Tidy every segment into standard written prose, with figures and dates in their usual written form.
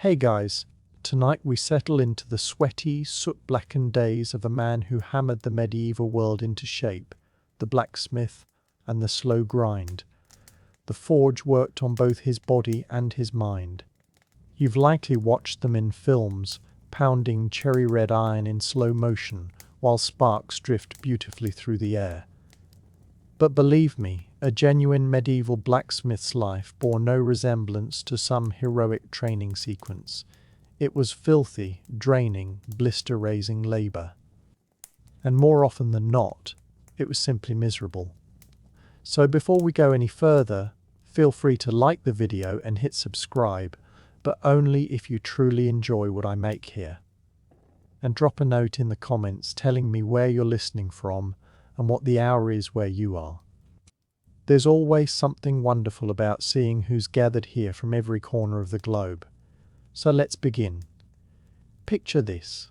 Hey guys, tonight we settle into the sweaty, soot-blackened days of a man who hammered the medieval world into shape, the blacksmith, and the slow grind. The forge worked on both his body and his mind. You've likely watched them in films, pounding cherry-red iron in slow motion while sparks drift beautifully through the air. But believe me, a genuine medieval blacksmith's life bore no resemblance to some heroic training sequence. It was filthy, draining, blister-raising labor. And more often than not, it was simply miserable. So before we go any further, feel free to like the video and hit subscribe, but only if you truly enjoy what I make here. And drop a note in the comments telling me where you're listening from and what the hour is where you are. There's always something wonderful about seeing who's gathered here from every corner of the globe. So let's begin. Picture this.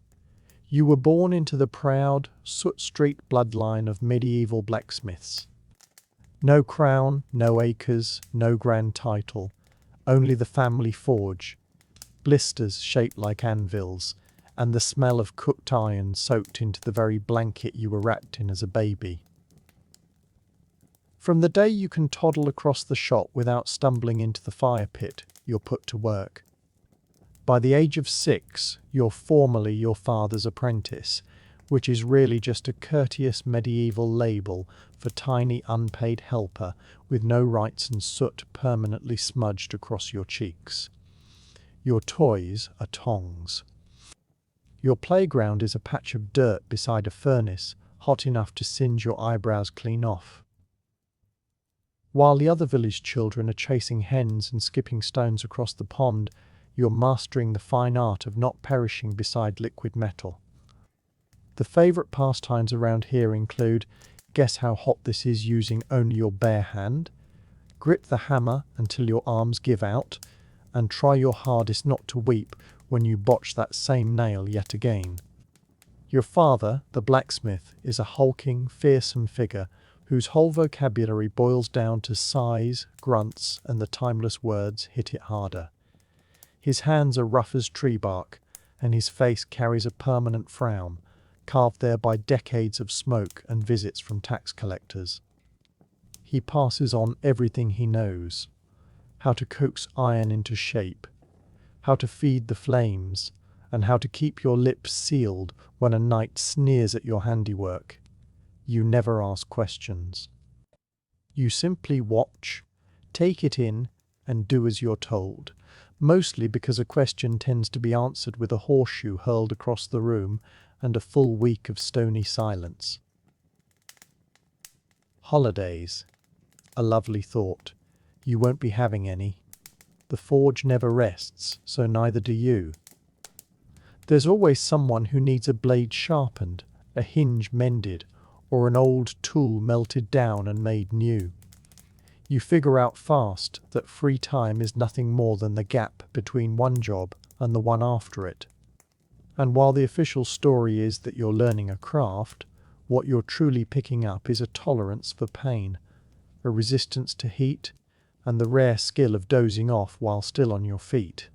You were born into the proud, Soot Street bloodline of medieval blacksmiths. No crown, no acres, no grand title, only the family forge, blisters shaped like anvils, and the smell of cooked iron soaked into the very blanket you were wrapped in as a baby. From the day you can toddle across the shop without stumbling into the fire pit, you're put to work. By the age of 6, you're formally your father's apprentice, which is really just a courteous medieval label for tiny unpaid helper with no rights and soot permanently smudged across your cheeks. Your toys are tongs. Your playground is a patch of dirt beside a furnace, hot enough to singe your eyebrows clean off. While the other village children are chasing hens and skipping stones across the pond, you're mastering the fine art of not perishing beside liquid metal. The favourite pastimes around here include, guess how hot this is using only your bare hand, grip the hammer until your arms give out, and try your hardest not to weep when you botch that same nail yet again. Your father, the blacksmith, is a hulking, fearsome figure whose whole vocabulary boils down to sighs, grunts, and the timeless words, "hit it harder." His hands are rough as tree bark, and his face carries a permanent frown, carved there by decades of smoke and visits from tax collectors. He passes on everything he knows: how to coax iron into shape, how to feed the flames, and how to keep your lips sealed when a knight sneers at your handiwork. You never ask questions. You simply watch, take it in, and do as you're told, mostly because a question tends to be answered with a horseshoe hurled across the room and a full week of stony silence. Holidays. A lovely thought. You won't be having any. The forge never rests, so neither do you. There's always someone who needs a blade sharpened, a hinge mended, or an old tool melted down and made new. You figure out fast that free time is nothing more than the gap between one job and the one after it. And while the official story is that you're learning a craft, what you're truly picking up is a tolerance for pain, a resistance to heat, and the rare skill of dozing off while still on your feet.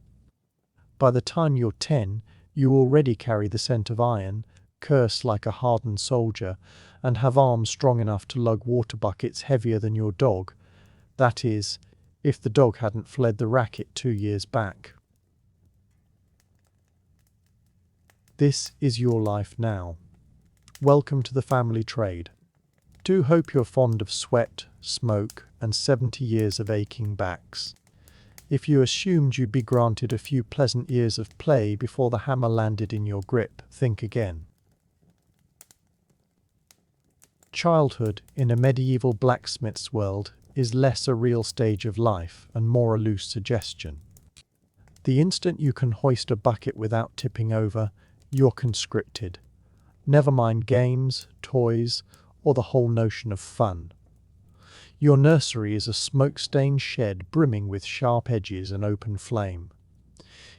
By the time you're 10, you already carry the scent of iron, curse like a hardened soldier, and have arms strong enough to lug water buckets heavier than your dog. That is, if the dog hadn't fled the racket 2 years back. This is your life now. Welcome to the family trade. Do hope you're fond of sweat, smoke, and 70 years of aching backs. If you assumed you'd be granted a few pleasant years of play before the hammer landed in your grip, think again. Childhood in a medieval blacksmith's world is less a real stage of life and more a loose suggestion. The instant you can hoist a bucket without tipping over, you're conscripted. Never mind games, toys, or the whole notion of fun. Your nursery is a smoke-stained shed brimming with sharp edges and open flame.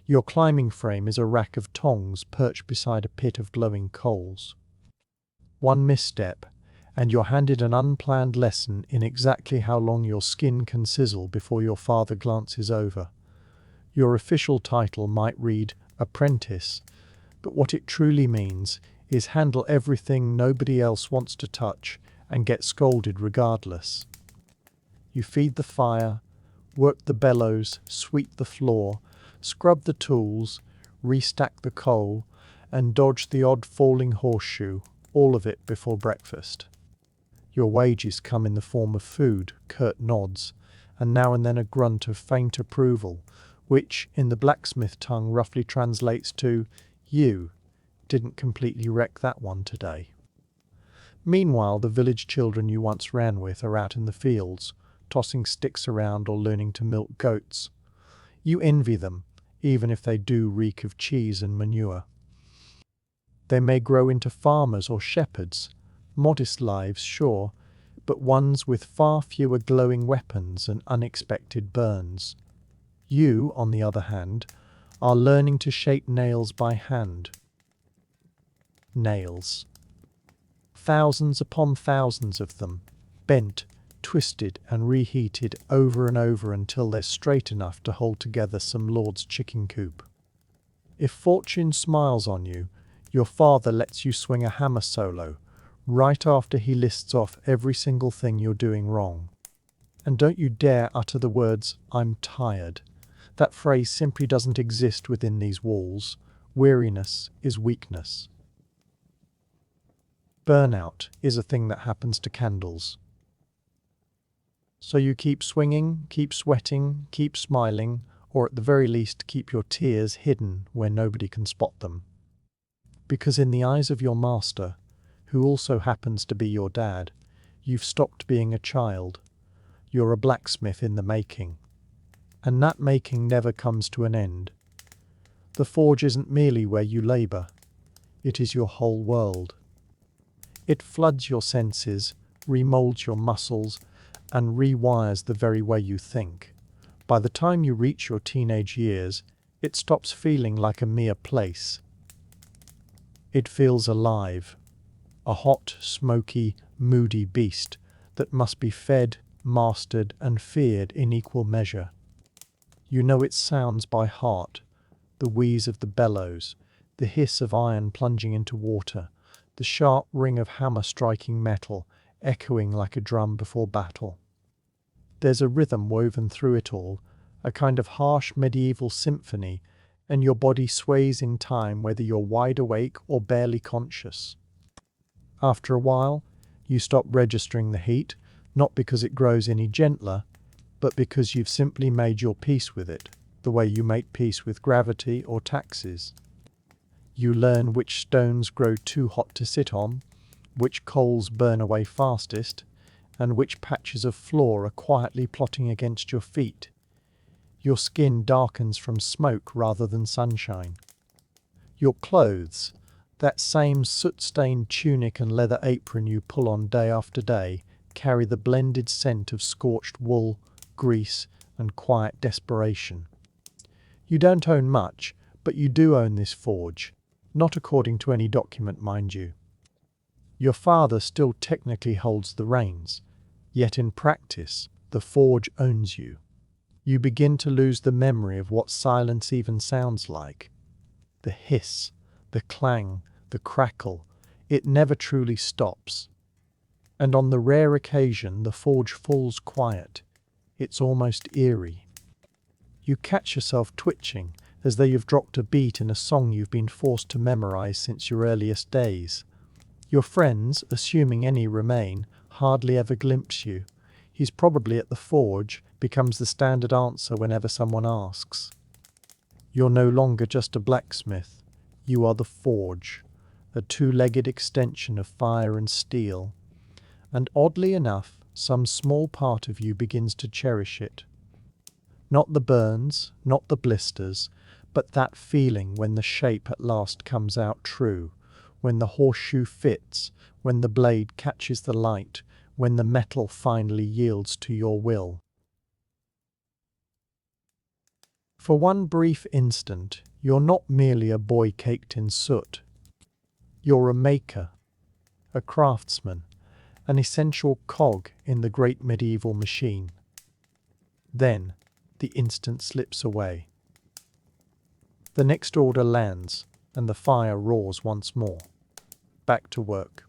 Your climbing frame is a rack of tongs perched beside a pit of glowing coals. One misstep, and you're handed an unplanned lesson in exactly how long your skin can sizzle before your father glances over. Your official title might read apprentice, but what it truly means is handle everything nobody else wants to touch and get scolded regardless. You feed the fire, work the bellows, sweep the floor, scrub the tools, restack the coal, and dodge the odd falling horseshoe, all of it before breakfast. Your wages come in the form of food, curt nods, and now and then a grunt of faint approval, which, in the blacksmith tongue, roughly translates to, "You didn't completely wreck that one today." Meanwhile, the village children you once ran with are out in the fields, tossing sticks around or learning to milk goats. You envy them, even if they do reek of cheese and manure. They may grow into farmers or shepherds, modest lives, sure, but ones with far fewer glowing weapons and unexpected burns. You, on the other hand, are learning to shape nails by hand. Nails. Thousands upon thousands of them, bent, twisted and reheated over and over until they're straight enough to hold together some lord's chicken coop. If fortune smiles on you, your father lets you swing a hammer solo, right after he lists off every single thing you're doing wrong. And don't you dare utter the words, "I'm tired." That phrase simply doesn't exist within these walls. Weariness is weakness. Burnout is a thing that happens to candles. So you keep swinging, keep sweating, keep smiling, or at the very least keep your tears hidden where nobody can spot them. Because in the eyes of your master, who also happens to be your dad, you've stopped being a child. You're a blacksmith in the making. And that making never comes to an end. The forge isn't merely where you labor. It is your whole world. It floods your senses, remolds your muscles, and rewires the very way you think. By the time you reach your teenage years, it stops feeling like a mere place. It feels alive, a hot, smoky, moody beast that must be fed, mastered, and feared in equal measure. You know its sounds by heart, the wheeze of the bellows, the hiss of iron plunging into water, the sharp ring of hammer striking metal, echoing like a drum before battle. There's a rhythm woven through it all, a kind of harsh medieval symphony, and your body sways in time whether you're wide awake or barely conscious. After a while, you stop registering the heat, not because it grows any gentler, but because you've simply made your peace with it, the way you make peace with gravity or taxes. You learn which stones grow too hot to sit on, which coals burn away fastest, and which patches of floor are quietly plotting against your feet. Your skin darkens from smoke rather than sunshine. Your clothes, that same soot-stained tunic and leather apron you pull on day after day, carry the blended scent of scorched wool, grease, and quiet desperation. You don't own much, but you do own this forge, not according to any document, mind you. Your father still technically holds the reins, yet in practice, the forge owns you. You begin to lose the memory of what silence even sounds like. The hiss, the clang, the crackle, it never truly stops. And on the rare occasion the forge falls quiet, it's almost eerie. You catch yourself twitching, as though you've dropped a beat in a song you've been forced to memorize since your earliest days. Your friends, assuming any remain, hardly ever glimpse you. He's probably at the forge, becomes the standard answer whenever someone asks. You're no longer just a blacksmith. You are the forge, a two-legged extension of fire and steel. And oddly enough, some small part of you begins to cherish it. Not the burns, not the blisters, but that feeling when the shape at last comes out true, when the horseshoe fits, when the blade catches the light, when the metal finally yields to your will. For one brief instant, you're not merely a boy caked in soot. You're a maker, a craftsman, an essential cog in the great medieval machine. Then, the instant slips away. The next order lands, and the fire roars once more. Back to work.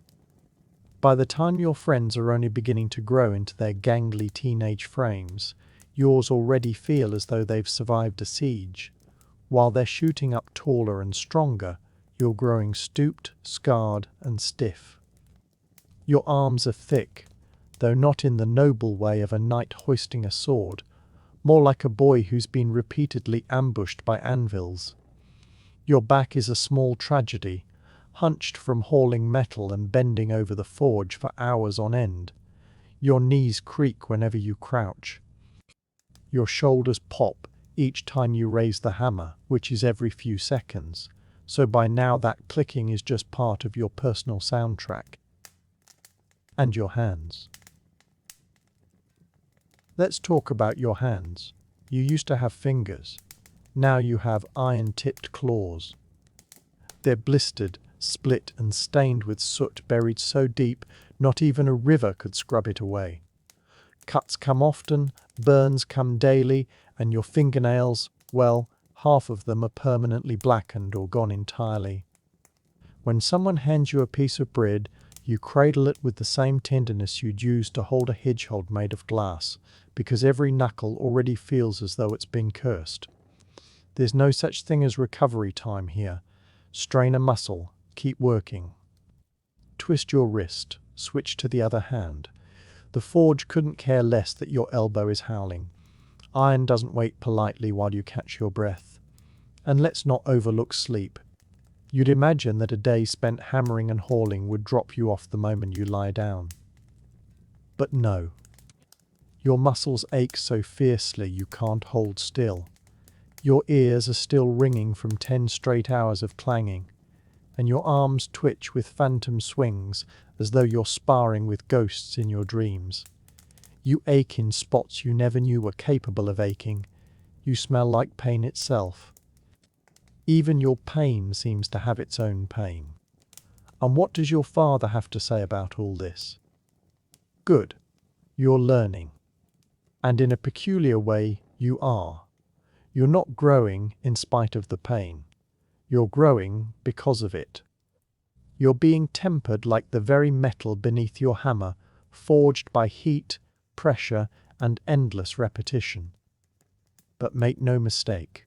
By the time your friends are only beginning to grow into their gangly teenage frames, yours already feel as though they've survived a siege. While they're shooting up taller and stronger, you're growing stooped, scarred, and stiff. Your arms are thick, though not in the noble way of a knight hoisting a sword, more like a boy who's been repeatedly ambushed by anvils. Your back is a small tragedy, hunched from hauling metal and bending over the forge for hours on end. Your knees creak whenever you crouch. Your shoulders pop each time you raise the hammer, which is every few seconds, so by now that clicking is just part of your personal soundtrack. And your hands. Let's talk about your hands. You used to have fingers. Now you have iron-tipped claws. They're blistered, split and stained with soot buried so deep not even a river could scrub it away. Cuts come often, burns come daily, and your fingernails, well, half of them are permanently blackened or gone entirely. When someone hands you a piece of bread, you cradle it with the same tenderness you'd use to hold a hedgehog made of glass, because every knuckle already feels as though it's been cursed. There's no such thing as recovery time here. Strain a muscle, keep working. Twist your wrist, switch to the other hand. The forge couldn't care less that your elbow is howling. Iron doesn't wait politely while you catch your breath. And let's not overlook sleep. You'd imagine that a day spent hammering and hauling would drop you off the moment you lie down. But no. Your muscles ache so fiercely you can't hold still. Your ears are still ringing from 10 straight hours of clanging, and your arms twitch with phantom swings as though you're sparring with ghosts in your dreams. You ache in spots you never knew were capable of aching. You smell like pain itself. Even your pain seems to have its own pain. And what does your father have to say about all this? Good. You're learning. And in a peculiar way, you are. You're not growing in spite of the pain. You're growing because of it. You're being tempered like the very metal beneath your hammer, forged by heat, pressure, and endless repetition. But make no mistake.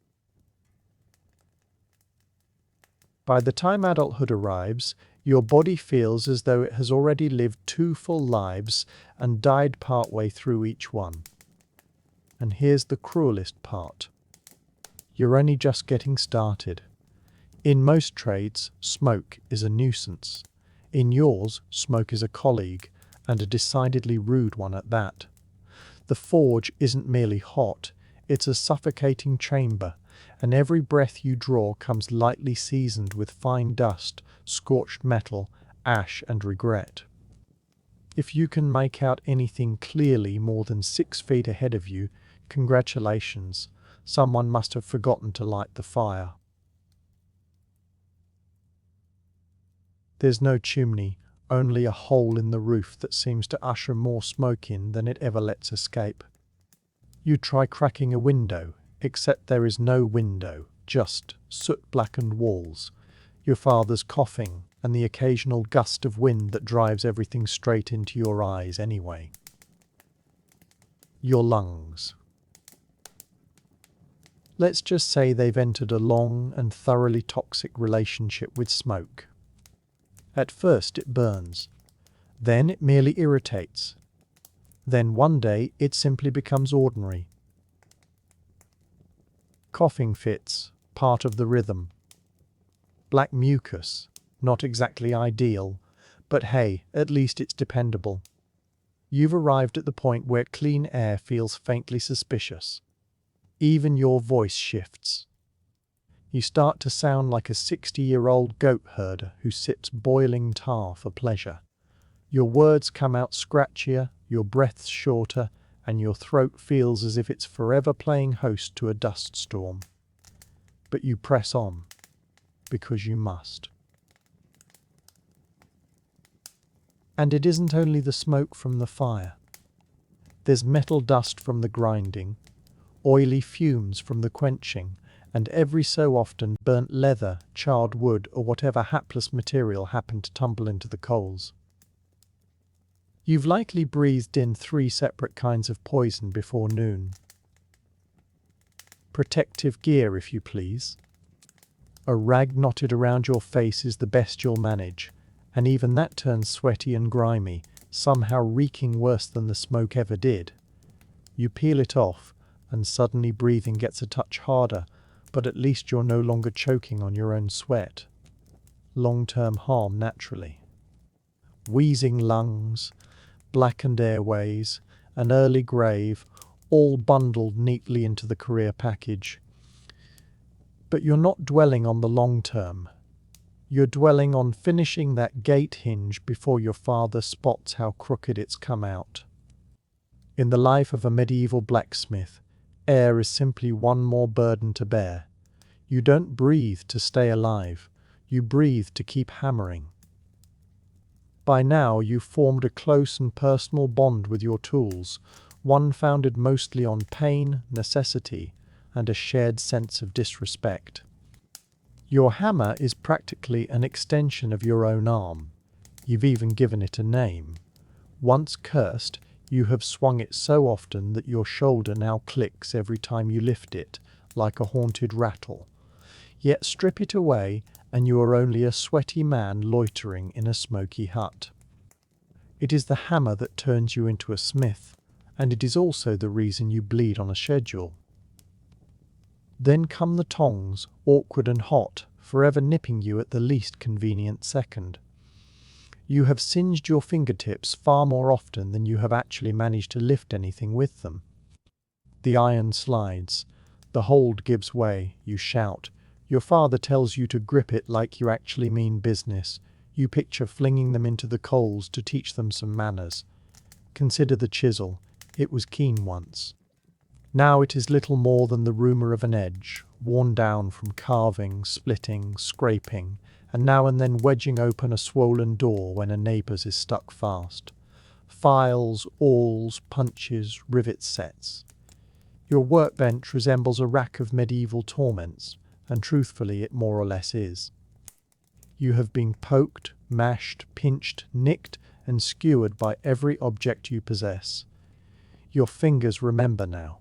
By the time adulthood arrives, your body feels as though it has already lived 2 full lives and died partway through each one. And here's the cruelest part. You're only just getting started. In most trades, smoke is a nuisance. In yours, smoke is a colleague, and a decidedly rude one at that. The forge isn't merely hot, it's a suffocating chamber, and every breath you draw comes lightly seasoned with fine dust, scorched metal, ash, and regret. If you can make out anything clearly more than 6 feet ahead of you, congratulations. Someone must have forgotten to light the fire. There's no chimney, only a hole in the roof that seems to usher more smoke in than it ever lets escape. You try cracking a window, except there is no window, just soot-blackened walls, your father's coughing, and the occasional gust of wind that drives everything straight into your eyes anyway. Your lungs. Let's just say they've entered a long and thoroughly toxic relationship with smoke. At first it burns. Then it merely irritates. Then one day it simply becomes ordinary. Coughing fits, part of the rhythm. Black mucus, not exactly ideal, but hey, at least it's dependable. You've arrived at the point where clean air feels faintly suspicious. Even your voice shifts. You start to sound like a 60-year-old goat herder who sips boiling tar for pleasure. Your words come out scratchier, your breath's shorter, and your throat feels as if it's forever playing host to a dust storm. But you press on, because you must. And it isn't only the smoke from the fire. There's metal dust from the grinding, oily fumes from the quenching, and every so often burnt leather, charred wood, or whatever hapless material happened to tumble into the coals. You've likely breathed in 3 separate kinds of poison before noon. Protective gear, if you please. A rag knotted around your face is the best you'll manage, and even that turns sweaty and grimy, somehow reeking worse than the smoke ever did. You peel it off, and suddenly breathing gets a touch harder, but at least you're no longer choking on your own sweat. Long-term harm, naturally. Wheezing lungs, blackened airways, an early grave, all bundled neatly into the career package. But you're not dwelling on the long term. You're dwelling on finishing that gate hinge before your father spots how crooked it's come out. In the life of a medieval blacksmith, air is simply one more burden to bear. You don't breathe to stay alive. You breathe to keep hammering. By now you've formed a close and personal bond with your tools, one founded mostly on pain, necessity, and a shared sense of disrespect. Your hammer is practically an extension of your own arm. You've even given it a name. Once cursed, you have swung it so often that your shoulder now clicks every time you lift it, like a haunted rattle. Yet strip it away, and you are only a sweaty man loitering in a smoky hut. It is the hammer that turns you into a smith, and it is also the reason you bleed on a schedule. Then come the tongs, awkward and hot, forever nipping you at the least convenient second. You have singed your fingertips far more often than you have actually managed to lift anything with them. The iron slides. The hold gives way. You shout. Your father tells you to grip it like you actually mean business. You picture flinging them into the coals to teach them some manners. Consider the chisel. It was keen once. Now it is little more than the rumour of an edge, worn down from carving, splitting, scraping, and now and then wedging open a swollen door when a neighbour's is stuck fast. Files, awls, punches, rivet sets. Your workbench resembles a rack of medieval torments, and truthfully it more or less is. You have been poked, mashed, pinched, nicked, and skewered by every object you possess. Your fingers remember now.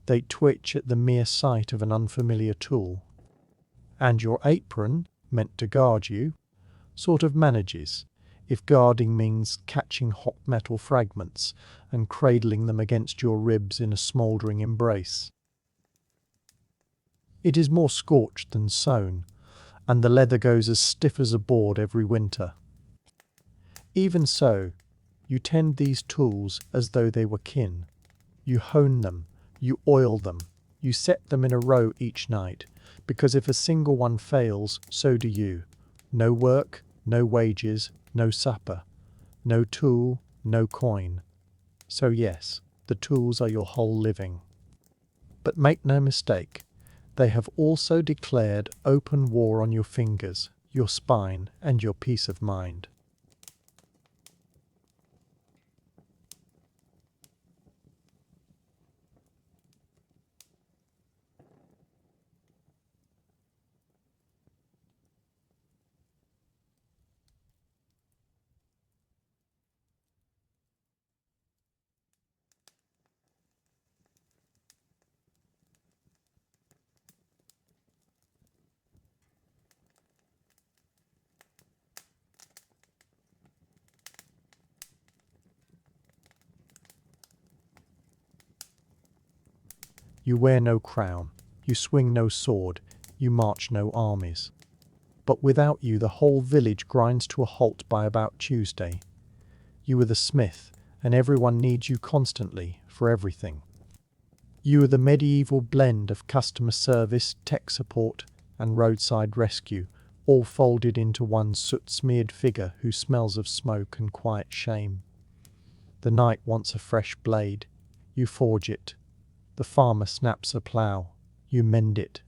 They twitch at the mere sight of an unfamiliar tool. And your apron, meant to guard you, sort of manages, if guarding means catching hot metal fragments and cradling them against your ribs in a smouldering embrace. It is more scorched than sewn, and the leather goes as stiff as a board every winter. Even so, you tend these tools as though they were kin. You hone them, you oil them, you set them in a row each night, because if a single one fails, so do you. No work, no wages, no supper. No tool, no coin. So yes, the tools are your whole living. But make no mistake, they have also declared open war on your fingers, your spine, and your peace of mind. You wear no crown, you swing no sword, you march no armies. But without you the whole village grinds to a halt by about Tuesday. You are the smith, and everyone needs you constantly, for everything. You are the medieval blend of customer service, tech support, and roadside rescue, all folded into one soot-smeared figure who smells of smoke and quiet shame. The knight wants a fresh blade. You forge it. The farmer snaps a plough. You mend it.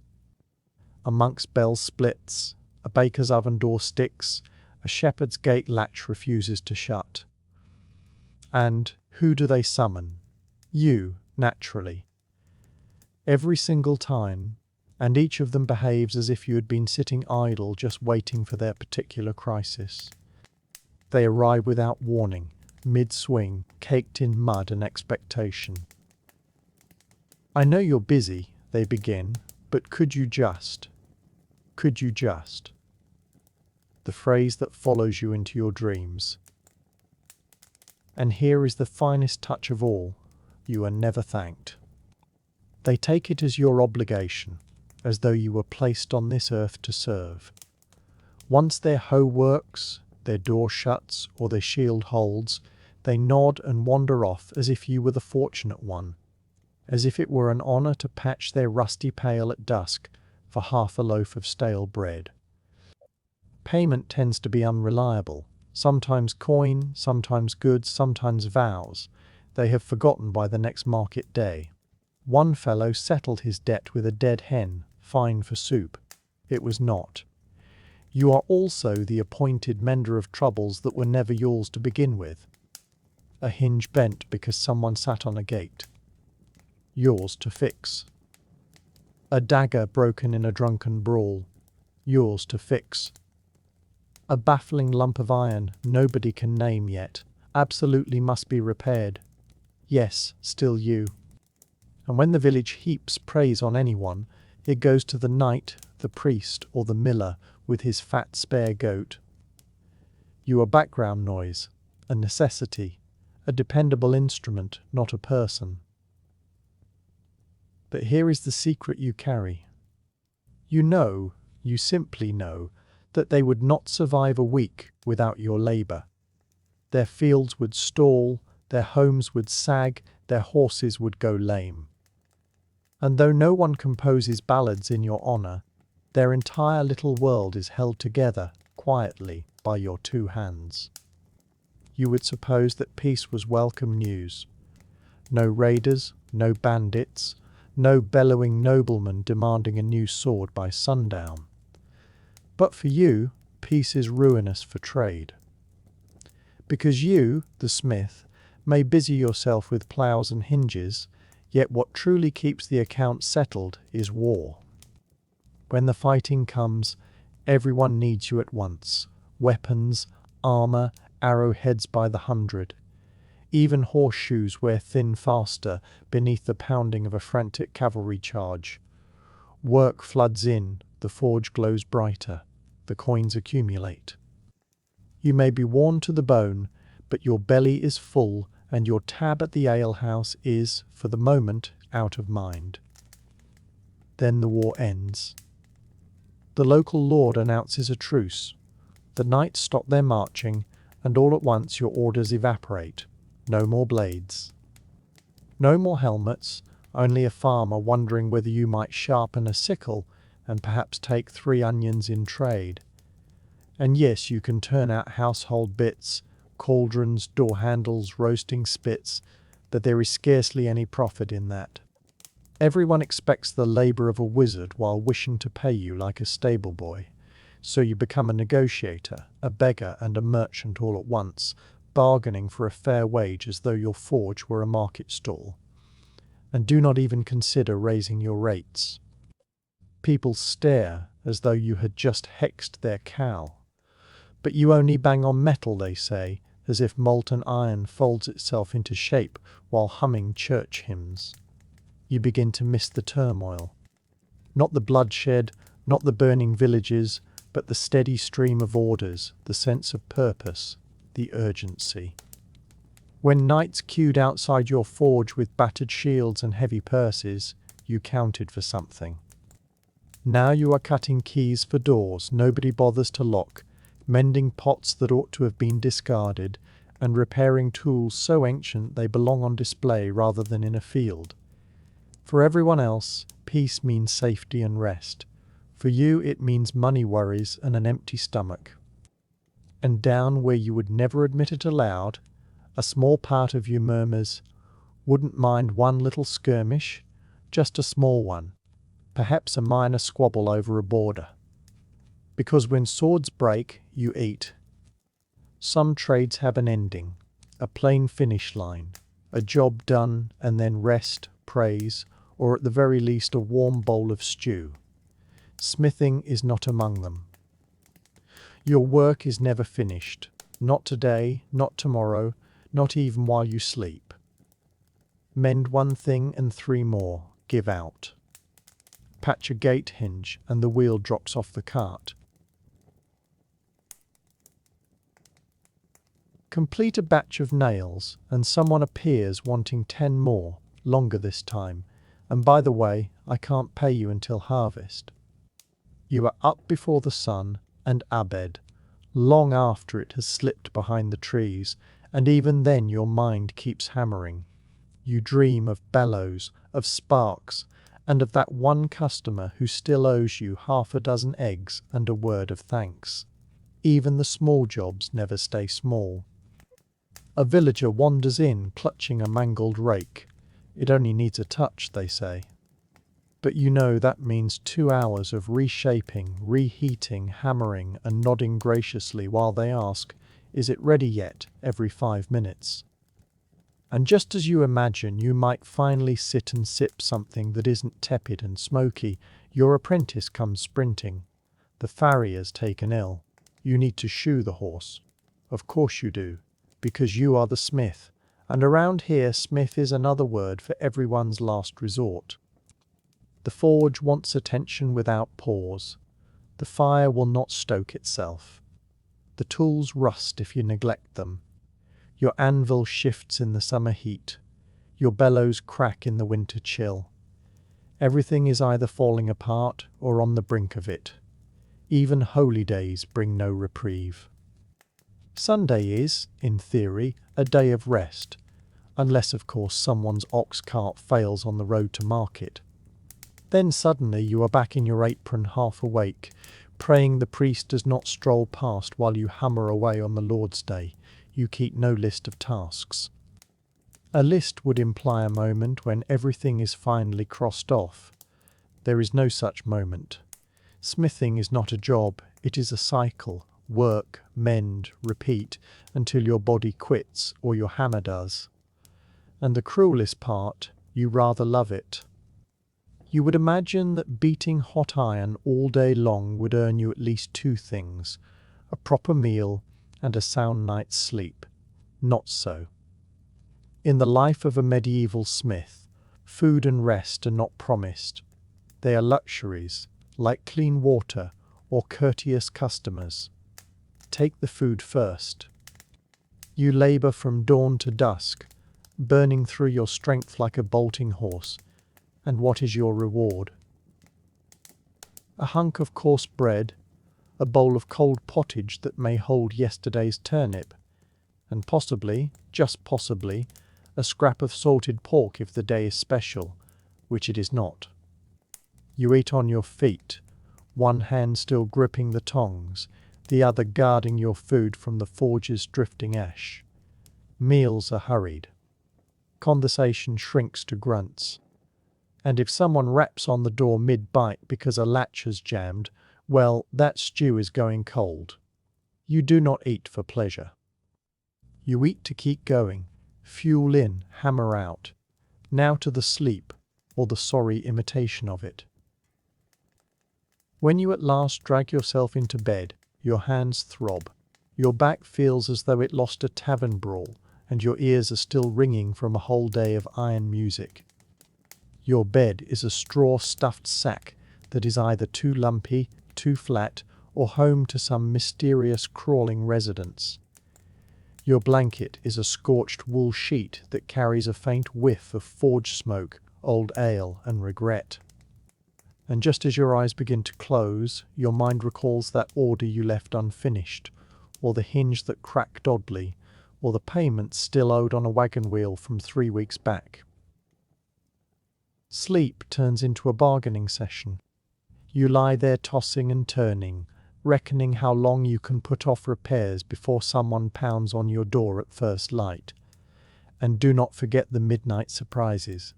A monk's bell splits. A baker's oven door sticks. A shepherd's gate latch refuses to shut. And who do they summon? You, naturally. Every single time, and each of them behaves as if you had been sitting idle just waiting for their particular crisis. They arrive without warning, mid-swing, caked in mud and expectation. "I know you're busy," they begin, "but could you just? Could you just?" The phrase that follows you into your dreams. And here is the finest touch of all: you are never thanked. They take it as your obligation, as though you were placed on this earth to serve. Once their hoe works, their door shuts, or their shield holds, they nod and wander off as if you were the fortunate one, as if it were an honour to patch their rusty pail at dusk for half a loaf of stale bread. Payment tends to be unreliable, sometimes coin, sometimes goods, sometimes vows. They have forgotten by the next market day. One fellow settled his debt with a dead hen, fine for soup. It was not. You are also the appointed mender of troubles that were never yours to begin with. A hinge bent because someone sat on a gate. Yours to fix. A dagger broken in a drunken brawl. Yours to fix. A baffling lump of iron nobody can name yet, absolutely must be repaired. Yes, still you. And when the village heaps praise on anyone, it goes to the knight, the priest, or the miller with his fat spare goat. You are background noise, a necessity, a dependable instrument, not a person. But here is the secret you carry. You simply know, that they would not survive a week without your labour. Their fields would stall, their homes would sag, their horses would go lame. And though no one composes ballads in your honour, their entire little world is held together, quietly, by your two hands. You would suppose that peace was welcome news. No raiders, no bandits, no bellowing nobleman demanding a new sword by sundown. But for you, peace is ruinous for trade. Because you, the smith, may busy yourself with ploughs and hinges, yet what truly keeps the account settled is war. When the fighting comes, everyone needs you at once. Weapons, armour, arrowheads by the hundred. Even horseshoes wear thin faster beneath the pounding of a frantic cavalry charge. Work floods in, the forge glows brighter, the coins accumulate. You may be worn to the bone, but your belly is full, and your tab at the alehouse is, for the moment, out of mind. Then the war ends. The local lord announces a truce. The knights stop their marching, and all at once your orders evaporate. No more blades. No more helmets, only a farmer wondering whether you might sharpen a sickle and perhaps take 3 onions in trade. And yes, you can turn out household bits, cauldrons, door handles, roasting spits, but there is scarcely any profit in that. Everyone expects the labour of a wizard while wishing to pay you like a stable boy, so you become a negotiator, a beggar and a merchant all at once, bargaining for a fair wage as though your forge were a market stall. And do not even consider raising your rates. People stare as though you had just hexed their cow. But you only bang on metal, they say, as if molten iron folds itself into shape while humming church hymns. You begin to miss the turmoil. Not the bloodshed, not the burning villages, but the steady stream of orders, the sense of purpose, the urgency. When knights queued outside your forge with battered shields and heavy purses, you counted for something. Now you are cutting keys for doors nobody bothers to lock, mending pots that ought to have been discarded, and repairing tools so ancient they belong on display rather than in a field. For everyone else, peace means safety and rest. For you it means money worries and an empty stomach. And down where you would never admit it aloud, a small part of you murmurs, "Wouldn't mind one little skirmish, just a small one, perhaps a minor squabble over a border." Because when swords break, you eat. Some trades have an ending, a plain finish line, a job done and then rest, praise, or at the very least a warm bowl of stew. Smithing is not among them. Your work is never finished. Not today, not tomorrow, not even while you sleep. Mend one thing and three more. Give out. Patch a gate hinge and the wheel drops off the cart. Complete a batch of nails and someone appears wanting 10 more, longer this time. And by the way, I can't pay you until harvest. You are up before the sun and abed, long after it has slipped behind the trees, and even then your mind keeps hammering. You dream of bellows, of sparks, and of that one customer who still owes you half a dozen eggs and a word of thanks. Even the small jobs never stay small. A villager wanders in clutching a mangled rake. It only needs a touch, they say. But you know that means 2 hours of reshaping, reheating, hammering, and nodding graciously while they ask, "Is it ready yet?" every 5 minutes. And just as you imagine you might finally sit and sip something that isn't tepid and smoky, your apprentice comes sprinting. The farrier's taken ill. You need to shoe the horse. Of course you do, because you are the smith, and around here smith is another word for everyone's last resort. The forge wants attention without pause. The fire will not stoke itself. The tools rust if you neglect them. Your anvil shifts in the summer heat. Your bellows crack in the winter chill. Everything is either falling apart or on the brink of it. Even holy days bring no reprieve. Sunday is, in theory, a day of rest, unless of course someone's ox cart fails on the road to market. Then suddenly you are back in your apron half awake, praying the priest does not stroll past while you hammer away on the Lord's Day. You keep no list of tasks. A list would imply a moment when everything is finally crossed off. There is no such moment. Smithing is not a job, it is a cycle. Work, mend, repeat, until your body quits or your hammer does. And the cruelest part, you rather love it. You would imagine that beating hot iron all day long would earn you at least 2 things, a proper meal and a sound night's sleep. Not so. In the life of a medieval smith, food and rest are not promised. They are luxuries, like clean water or courteous customers. Take the food first. You labor from dawn to dusk, burning through your strength like a bolting horse. And what is your reward? A hunk of coarse bread, a bowl of cold pottage that may hold yesterday's turnip, and possibly, just possibly, a scrap of salted pork if the day is special, which it is not. You eat on your feet, one hand still gripping the tongs, the other guarding your food from the forge's drifting ash. Meals are hurried. Conversation shrinks to grunts. And if someone raps on the door mid-bite because a latch has jammed, well, that stew is going cold. You do not eat for pleasure. You eat to keep going, fuel in, hammer out, now to the sleep, or the sorry imitation of it. When you at last drag yourself into bed, your hands throb, your back feels as though it lost a tavern brawl, and your ears are still ringing from a whole day of iron music. Your bed is a straw-stuffed sack that is either too lumpy, too flat, or home to some mysterious crawling residence. Your blanket is a scorched wool sheet that carries a faint whiff of forge smoke, old ale, and regret. And just as your eyes begin to close, your mind recalls that order you left unfinished, or the hinge that cracked oddly, or the payment still owed on a wagon wheel from 3 weeks back. Sleep turns into a bargaining session. You lie there tossing and turning, reckoning how long you can put off repairs before someone pounds on your door at first light. And do not forget the midnight surprises.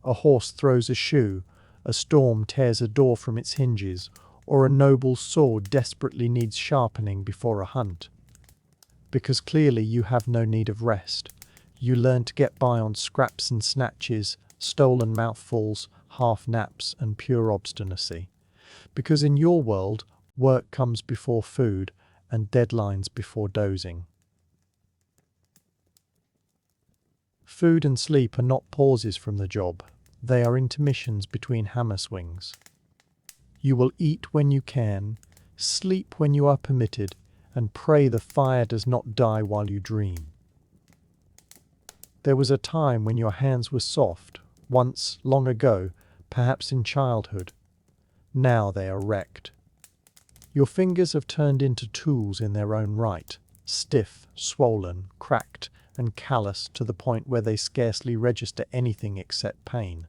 A horse throws a shoe, a storm tears a door from its hinges, or a noble sword desperately needs sharpening before a hunt. Because clearly you have no need of rest. You learn to get by on scraps and snatches, stolen mouthfuls, half naps, and pure obstinacy. Because in your world, work comes before food and deadlines before dozing. Food and sleep are not pauses from the job. They are intermissions between hammer swings. You will eat when you can, sleep when you are permitted, and pray the fire does not die while you dream. There was a time when your hands were soft, once, long ago, perhaps in childhood. Now they are wrecked. Your fingers have turned into tools in their own right, stiff, swollen, cracked, and callous to the point where they scarcely register anything except pain.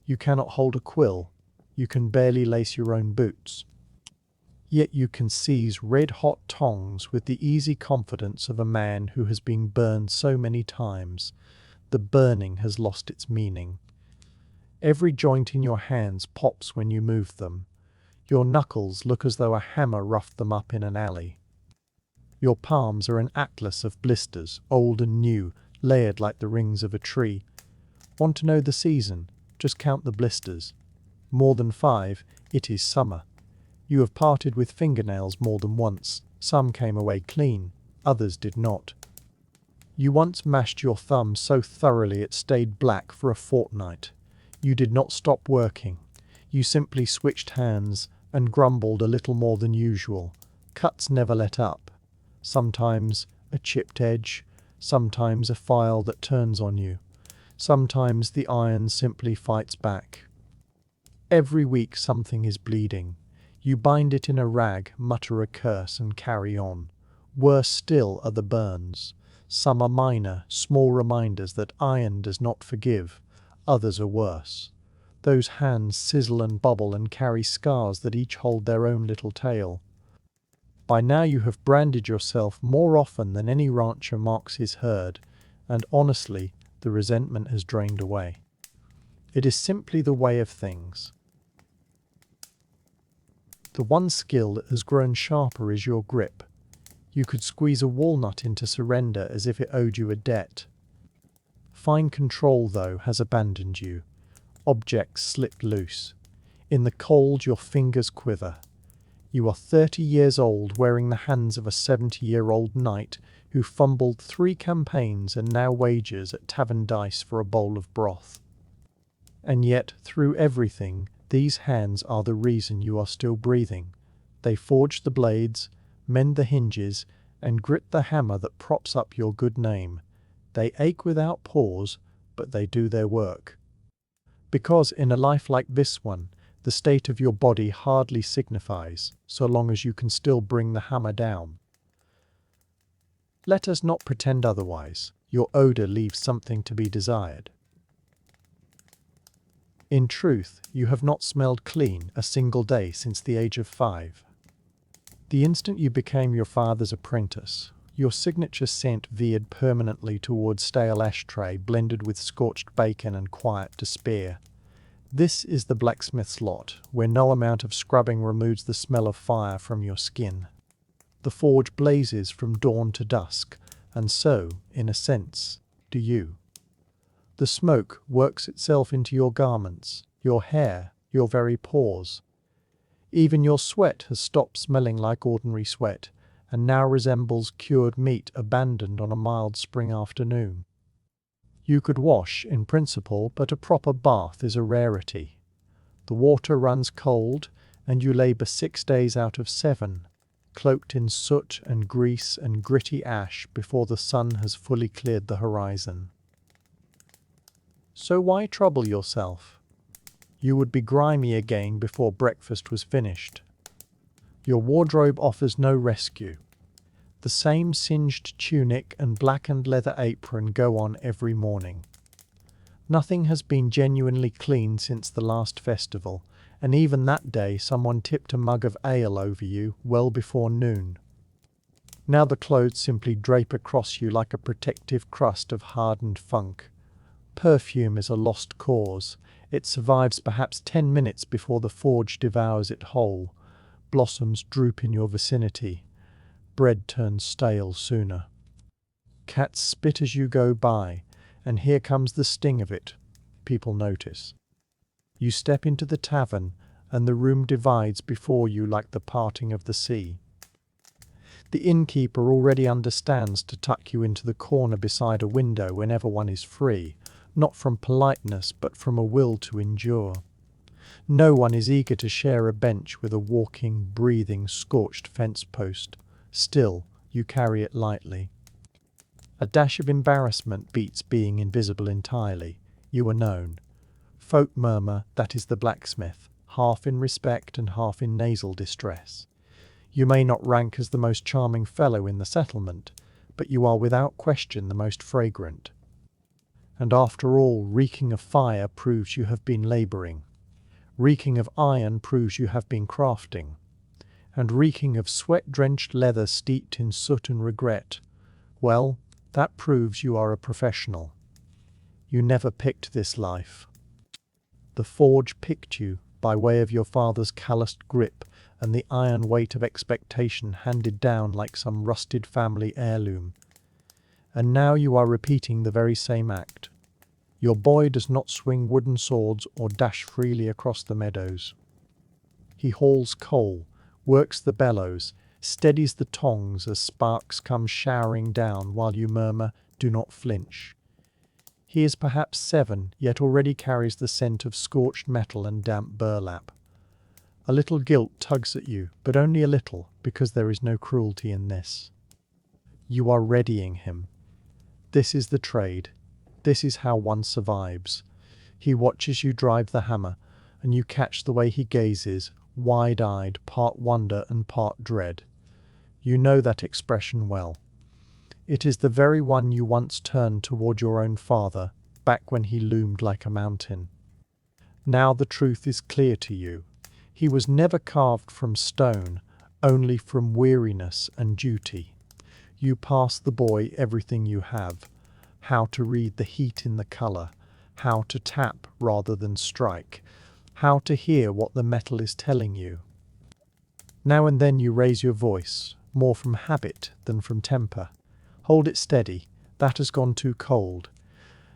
You cannot hold a quill. You can barely lace your own boots. Yet you can seize red-hot tongs with the easy confidence of a man who has been burned so many times. The burning has lost its meaning. Every joint in your hands pops when you move them. Your knuckles look as though a hammer roughed them up in an alley. Your palms are an atlas of blisters, old and new, layered like the rings of a tree. Want to know the season? Just count the blisters. More than 5, it is summer. You have parted with fingernails more than once. Some came away clean, others did not. You once mashed your thumb so thoroughly it stayed black for a fortnight. You did not stop working. You simply switched hands and grumbled a little more than usual. Cuts never let up. Sometimes a chipped edge, sometimes a file that turns on you. Sometimes the iron simply fights back. Every week something is bleeding. You bind it in a rag, mutter a curse, and carry on. Worse still are the burns. Some are minor, small reminders that iron does not forgive. Others are worse. Those hands sizzle and bubble and carry scars that each hold their own little tale. By now you have branded yourself more often than any rancher marks his herd, and honestly, the resentment has drained away. It is simply the way of things. The one skill that has grown sharper is your grip. You could squeeze a walnut into surrender as if it owed you a debt. Fine control, though, has abandoned you. Objects slip loose. In the cold, your fingers quiver. You are 30 years old, wearing the hands of a 70-year-old knight who fumbled 3 campaigns and now wagers at tavern dice for a bowl of broth. And yet, through everything, these hands are the reason you are still breathing. They forge the blades, mend the hinges, and grit the hammer that props up your good name. They ache without pause, but they do their work. Because in a life like this one, the state of your body hardly signifies, so long as you can still bring the hammer down. Let us not pretend otherwise. Your odor leaves something to be desired. In truth, you have not smelled clean a single day since the age of 5. The instant you became your father's apprentice, your signature scent veered permanently towards stale ashtray blended with scorched bacon and quiet despair. This is the blacksmith's lot, where no amount of scrubbing removes the smell of fire from your skin. The forge blazes from dawn to dusk, and so, in a sense, do you. The smoke works itself into your garments, your hair, your very pores. Even your sweat has stopped smelling like ordinary sweat, and now resembles cured meat abandoned on a mild spring afternoon. You could wash, in principle, but a proper bath is a rarity. The water runs cold, and you labour 6 days out of 7, cloaked in soot and grease and gritty ash before the sun has fully cleared the horizon. So why trouble yourself? You would be grimy again before breakfast was finished. Your wardrobe offers no rescue. The same singed tunic and blackened leather apron go on every morning. Nothing has been genuinely clean since the last festival, and even that day someone tipped a mug of ale over you well before noon. Now the clothes simply drape across you like a protective crust of hardened funk. Perfume is a lost cause. It survives perhaps 10 minutes before the forge devours it whole. Blossoms droop in your vicinity. Bread turns stale sooner. Cats spit as you go by, and here comes the sting of it. People notice. You step into the tavern, and the room divides before you like the parting of the sea. The innkeeper already understands to tuck you into the corner beside a window whenever one is free, not from politeness but from a will to endure. No one is eager to share a bench with a walking, breathing, scorched fence post. Still, you carry it lightly. A dash of embarrassment beats being invisible entirely. You are known. Folk murmur that is the blacksmith, half in respect and half in nasal distress. You may not rank as the most charming fellow in the settlement, but you are without question the most fragrant. And after all, reeking of fire proves you have been labouring. Reeking of iron proves you have been crafting. And reeking of sweat-drenched leather steeped in soot and regret, well, that proves you are a professional. You never picked this life. The forge picked you by way of your father's calloused grip and the iron weight of expectation handed down like some rusted family heirloom. And now you are repeating the very same act. Your boy does not swing wooden swords or dash freely across the meadows. He hauls coal, works the bellows, steadies the tongs as sparks come showering down while you murmur, "Do not flinch." He is perhaps 7, yet already carries the scent of scorched metal and damp burlap. A little guilt tugs at you, but only a little, because there is no cruelty in this. You are readying him. This is the trade. This is how one survives. He watches you drive the hammer, and you catch the way he gazes, wide-eyed, part wonder and part dread. You know that expression well. It is the very one you once turned toward your own father, back when he loomed like a mountain. Now the truth is clear to you. He was never carved from stone, only from weariness and duty. You pass the boy everything you have, how to read the heat in the colour, how to tap rather than strike, how to hear what the metal is telling you. Now and then you raise your voice, more from habit than from temper. Hold it steady, that has gone too cold.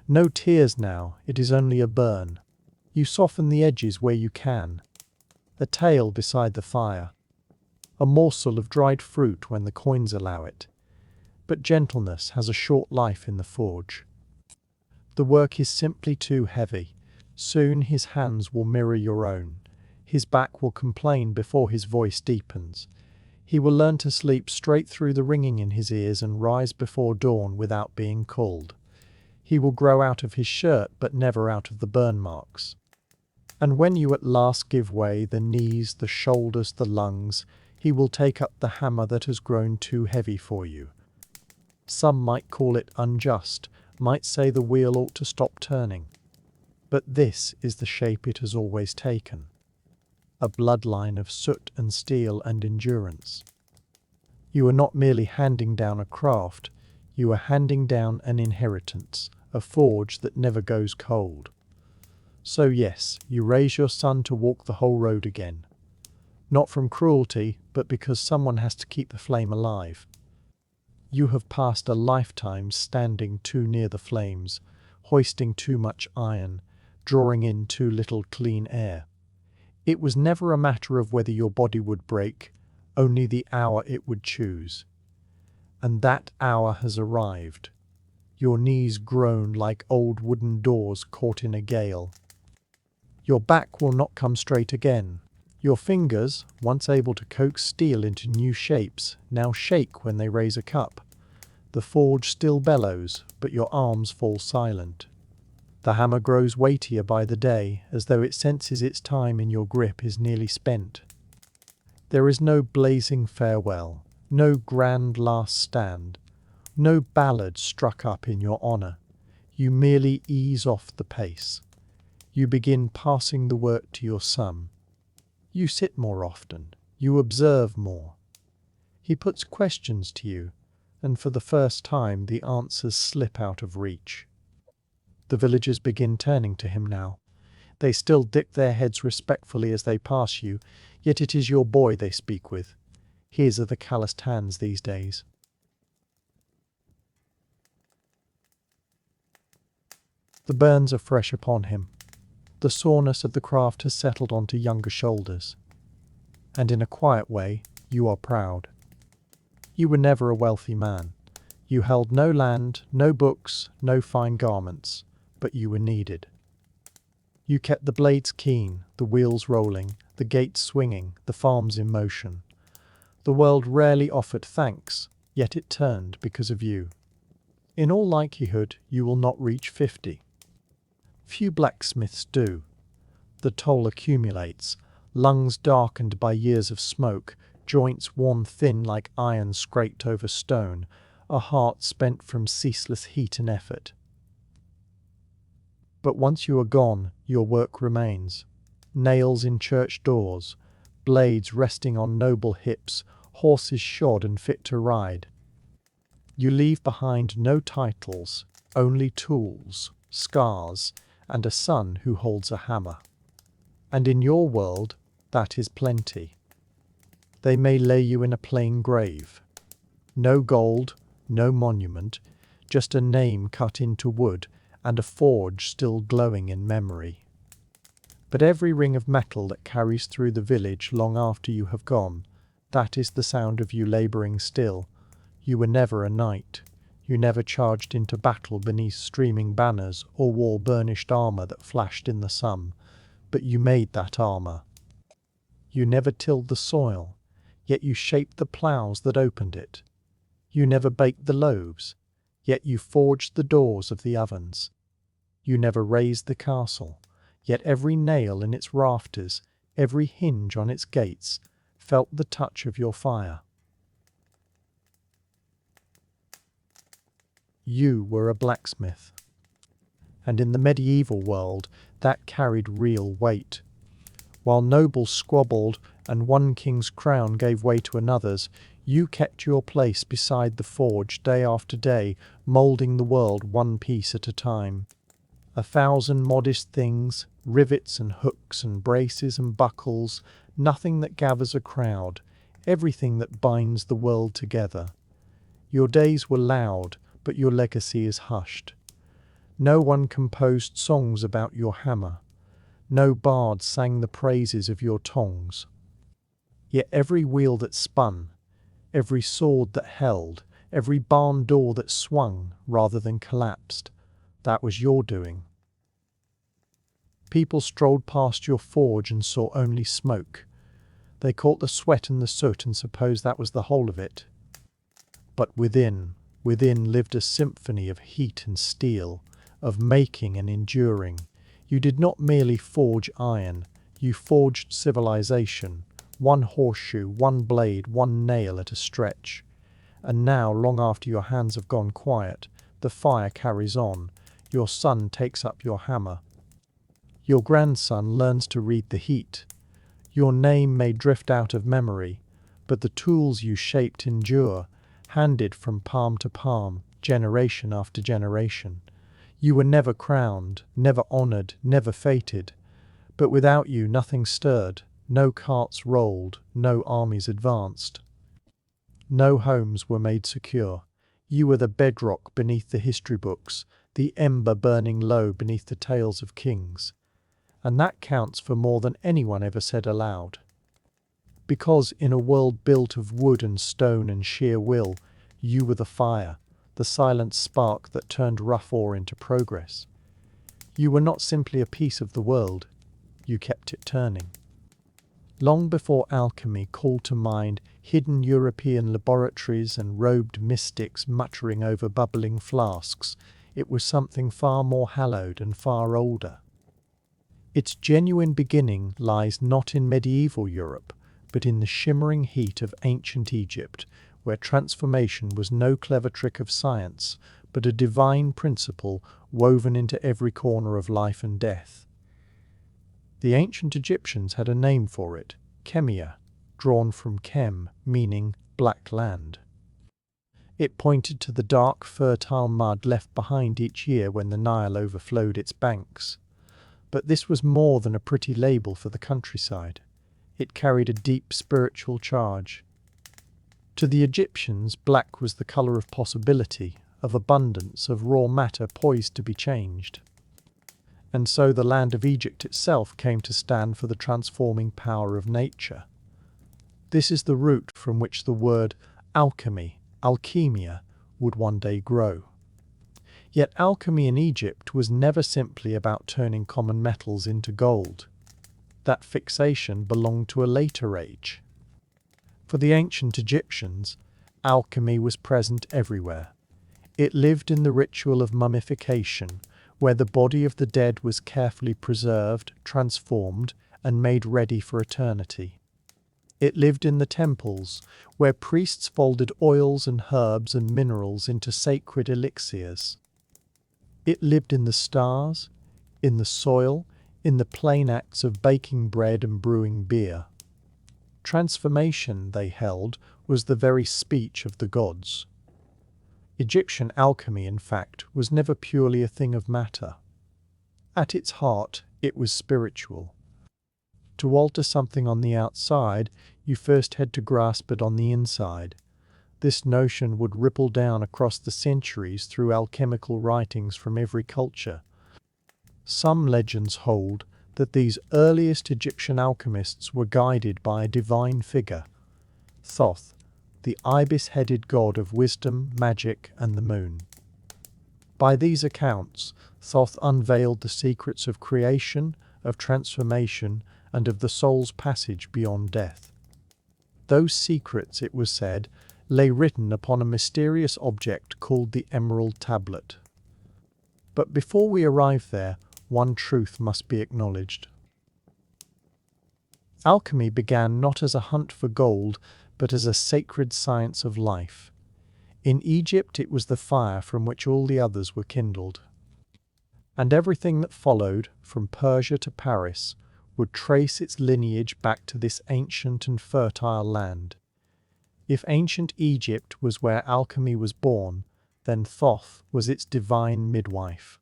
No tears now, it is only a burn. You soften the edges where you can. A tale beside the fire. A morsel of dried fruit when the coins allow it. But gentleness has a short life in the forge. The work is simply too heavy. Soon his hands will mirror your own. His back will complain before his voice deepens. He will learn to sleep straight through the ringing in his ears and rise before dawn without being called. He will grow out of his shirt but never out of the burn marks. And when you at last give way, the knees, the shoulders, the lungs, he will take up the hammer that has grown too heavy for you. Some might call it unjust, might say the wheel ought to stop turning. But this is the shape it has always taken. A bloodline of soot and steel and endurance. You are not merely handing down a craft, you are handing down an inheritance, a forge that never goes cold. So yes, you raise your son to walk the whole road again. Not from cruelty, but because someone has to keep the flame alive. You have passed a lifetime standing too near the flames, hoisting too much iron, drawing in too little clean air. It was never a matter of whether your body would break, only the hour it would choose. And that hour has arrived. Your knees groan like old wooden doors caught in a gale. Your back will not come straight again. Your fingers, once able to coax steel into new shapes, now shake when they raise a cup. The forge still bellows, but your arms fall silent. The hammer grows weightier by the day, as though it senses its time in your grip is nearly spent. There is no blazing farewell, no grand last stand, no ballad struck up in your honour. You merely ease off the pace. You begin passing the work to your son. You sit more often. You observe more. He puts questions to you, and for the first time the answers slip out of reach. The villagers begin turning to him now. They still dip their heads respectfully as they pass you, yet it is your boy they speak with. His are the calloused hands these days. The burns are fresh upon him. The soreness of the craft has settled onto younger shoulders. And in a quiet way, you are proud. You were never a wealthy man. You held no land, no books, no fine garments, but you were needed. You kept the blades keen, the wheels rolling, the gates swinging, the farms in motion. The world rarely offered thanks, yet it turned because of you. In all likelihood, you will not reach 50. Few blacksmiths do. The toll accumulates, lungs darkened by years of smoke, joints worn thin like iron scraped over stone, a heart spent from ceaseless heat and effort. But once you are gone, your work remains. Nails in church doors, blades resting on noble hips, horses shod and fit to ride. You leave behind no titles, only tools, scars, and a son who holds a hammer. And in your world, that is plenty. They may lay you in a plain grave. No gold, no monument, just a name cut into wood and a forge still glowing in memory. But every ring of metal that carries through the village long after you have gone, that is the sound of you labouring still. You were never a knight. You never charged into battle beneath streaming banners or wore burnished armour that flashed in the sun, but you made that armour. You never tilled the soil, yet you shaped the ploughs that opened it. You never baked the loaves, yet you forged the doors of the ovens. You never raised the castle, yet every nail in its rafters, every hinge on its gates, felt the touch of your fire. You were a blacksmith. And in the medieval world, that carried real weight. While nobles squabbled and one king's crown gave way to another's, you kept your place beside the forge day after day, moulding the world one piece at a time. 1,000 modest things, rivets and hooks and braces and buckles, nothing that gathers a crowd, everything that binds the world together. Your days were loud, but your legacy is hushed. No one composed songs about your hammer. No bard sang the praises of your tongs. Yet every wheel that spun, every sword that held, every barn door that swung rather than collapsed, that was your doing. People strolled past your forge and saw only smoke. They caught the sweat and the soot and supposed that was the whole of it. But within lived a symphony of heat and steel, of making and enduring. You did not merely forge iron, you forged civilization, one horseshoe, one blade, one nail at a stretch. And now, long after your hands have gone quiet, the fire carries on. Your son takes up your hammer. Your grandson learns to read the heat. Your name may drift out of memory, but the tools you shaped endure, handed from palm to palm, generation after generation. You were never crowned, never honoured, never fated, but without you nothing stirred, no carts rolled, no armies advanced. No homes were made secure. You were the bedrock beneath the history books, the ember burning low beneath the tales of kings. And that counts for more than anyone ever said aloud. Because in a world built of wood and stone and sheer will, you were the fire, the silent spark that turned rough ore into progress. You were not simply a piece of the world, you kept it turning. Long before alchemy called to mind hidden European laboratories and robed mystics muttering over bubbling flasks, it was something far more hallowed and far older. Its genuine beginning lies not in medieval Europe, but in the shimmering heat of ancient Egypt, where transformation was no clever trick of science, but a divine principle woven into every corner of life and death. The ancient Egyptians had a name for it, Chemia, drawn from chem, meaning black land. It pointed to the dark, fertile mud left behind each year when the Nile overflowed its banks. But this was more than a pretty label for the countryside. It carried a deep spiritual charge. To the Egyptians, black was the colour of possibility, of abundance, of raw matter poised to be changed. and so the land of Egypt itself came to stand for the transforming power of nature. This is the root from which the word alchemy, alchemia, would one day grow. Yet alchemy in Egypt was never simply about turning common metals into gold. That fixation belonged to a later age. For the ancient Egyptians, alchemy was present everywhere. It lived in the ritual of mummification, where the body of the dead was carefully preserved, transformed, and made ready for eternity. It lived in the temples, where priests folded oils and herbs and minerals into sacred elixirs. It lived in the stars, in the soil, in the plain acts of baking bread and brewing beer. Transformation, they held, was the very speech of the gods. Egyptian alchemy, in fact, was never purely a thing of matter. At its heart, it was spiritual. To alter something on the outside, you first had to grasp it on the inside. This notion would ripple down across the centuries through alchemical writings from every culture. Some legends hold that these earliest Egyptian alchemists were guided by a divine figure, Thoth, the ibis-headed god of wisdom, magic, and the moon. By these accounts, Thoth unveiled the secrets of creation, of transformation, and of the soul's passage beyond death. Those secrets, it was said, lay written upon a mysterious object called the Emerald Tablet. But before we arrive there, one truth must be acknowledged. Alchemy began not as a hunt for gold, but as a sacred science of life. In Egypt it was the fire from which all the others were kindled. And everything that followed, from Persia to Paris, would trace its lineage back to this ancient and fertile land. If ancient Egypt was where alchemy was born, then Thoth was its divine midwife.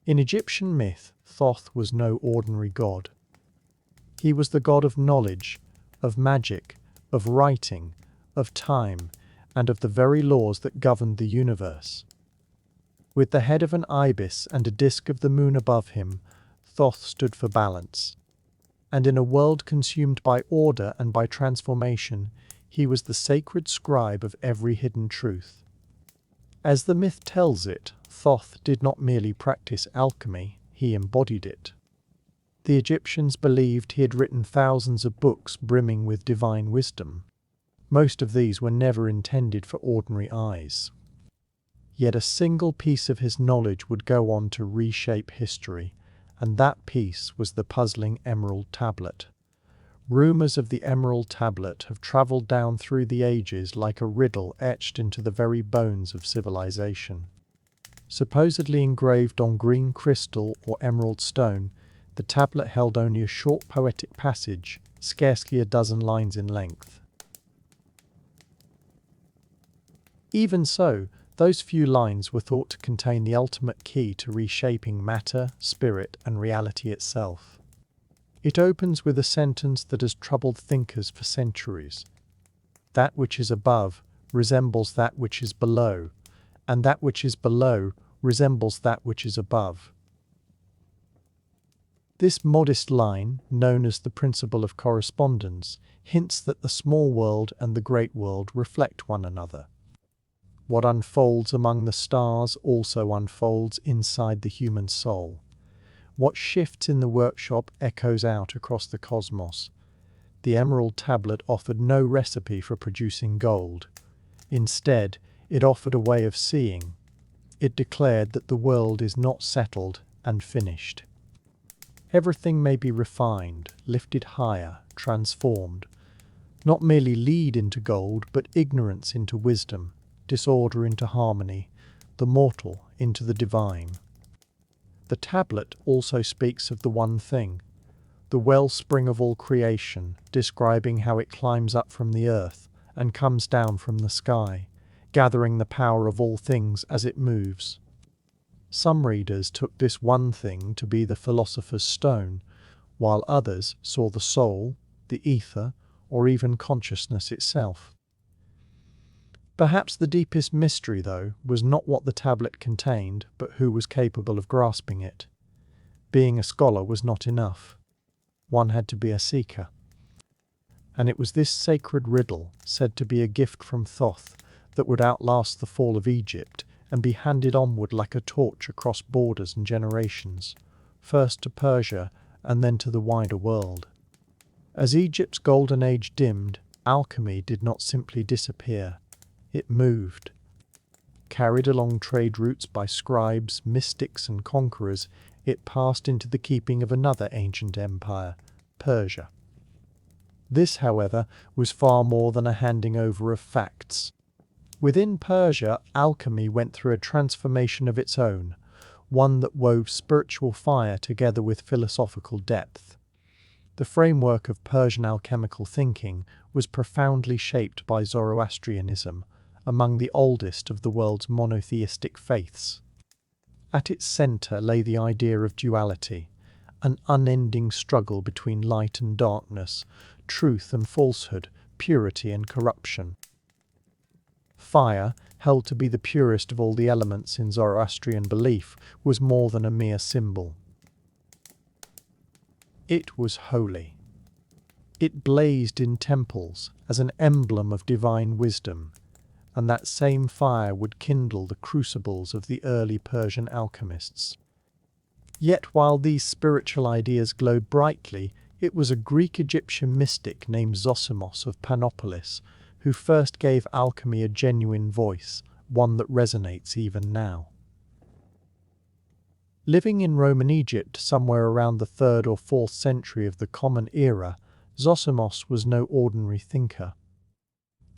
In Egyptian myth, Thoth was no ordinary god. He was the god of knowledge, of magic, of writing, of time, and of the very laws that governed the universe. With the head of an ibis and a disk of the moon above him, Thoth stood for balance. And in a world consumed by order and by transformation, he was the sacred scribe of every hidden truth. As the myth tells it, Thoth did not merely practice alchemy, he embodied it. The Egyptians believed he had written thousands of books brimming with divine wisdom. Most of these were never intended for ordinary eyes. Yet a single piece of his knowledge would go on to reshape history, and that piece was the puzzling Emerald Tablet. Rumors of the Emerald Tablet have traveled down through the ages like a riddle etched into the very bones of civilization. Supposedly engraved on green crystal or emerald stone, the tablet held only a short poetic passage, scarcely a dozen lines in length. Even so, those few lines were thought to contain the ultimate key to reshaping matter, spirit, and reality itself. It opens with a sentence that has troubled thinkers for centuries. That which is above resembles that which is below, and that which is below resembles that which is above. This modest line, known as the principle of correspondence, hints that the small world and the great world reflect one another. What unfolds among the stars also unfolds inside the human soul. What shifts in the workshop echoes out across the cosmos. The Emerald Tablet offered no recipe for producing gold. Instead, it offered a way of seeing. It declared that the world is not settled and finished. Everything may be refined, lifted higher, transformed. Not merely lead into gold, but ignorance into wisdom, disorder into harmony, the mortal into the divine. The tablet also speaks of the one thing, the wellspring of all creation, describing how it climbs up from the earth and comes down from the sky, gathering the power of all things as it moves. Some readers took this one thing to be the philosopher's stone, while others saw the soul, the ether, or even consciousness itself. Perhaps the deepest mystery, though, was not what the tablet contained, but who was capable of grasping it. Being a scholar was not enough. One had to be a seeker. And it was this sacred riddle, said to be a gift from Thoth, that would outlast the fall of Egypt and be handed onward like a torch across borders and generations, first to Persia and then to the wider world. As Egypt's golden age dimmed, alchemy did not simply disappear. It moved. Carried along trade routes by scribes, mystics and conquerors, it passed into the keeping of another ancient empire, Persia. This, however, was far more than a handing over of facts. Within Persia, alchemy went through a transformation of its own, one that wove spiritual fire together with philosophical depth. The framework of Persian alchemical thinking was profoundly shaped by Zoroastrianism, among the oldest of the world's monotheistic faiths. At its centre lay the idea of duality, an unending struggle between light and darkness, truth and falsehood, purity and corruption. Fire, held to be the purest of all the elements in Zoroastrian belief, was more than a mere symbol. It was holy. It blazed in temples as an emblem of divine wisdom, and that same fire would kindle the crucibles of the early Persian alchemists. Yet while these spiritual ideas glowed brightly, it was a Greek-Egyptian mystic named Zosimos of Panopolis who first gave alchemy a genuine voice, one that resonates even now. Living in Roman Egypt somewhere around the 3rd or 4th century of the Common Era, Zosimos was no ordinary thinker.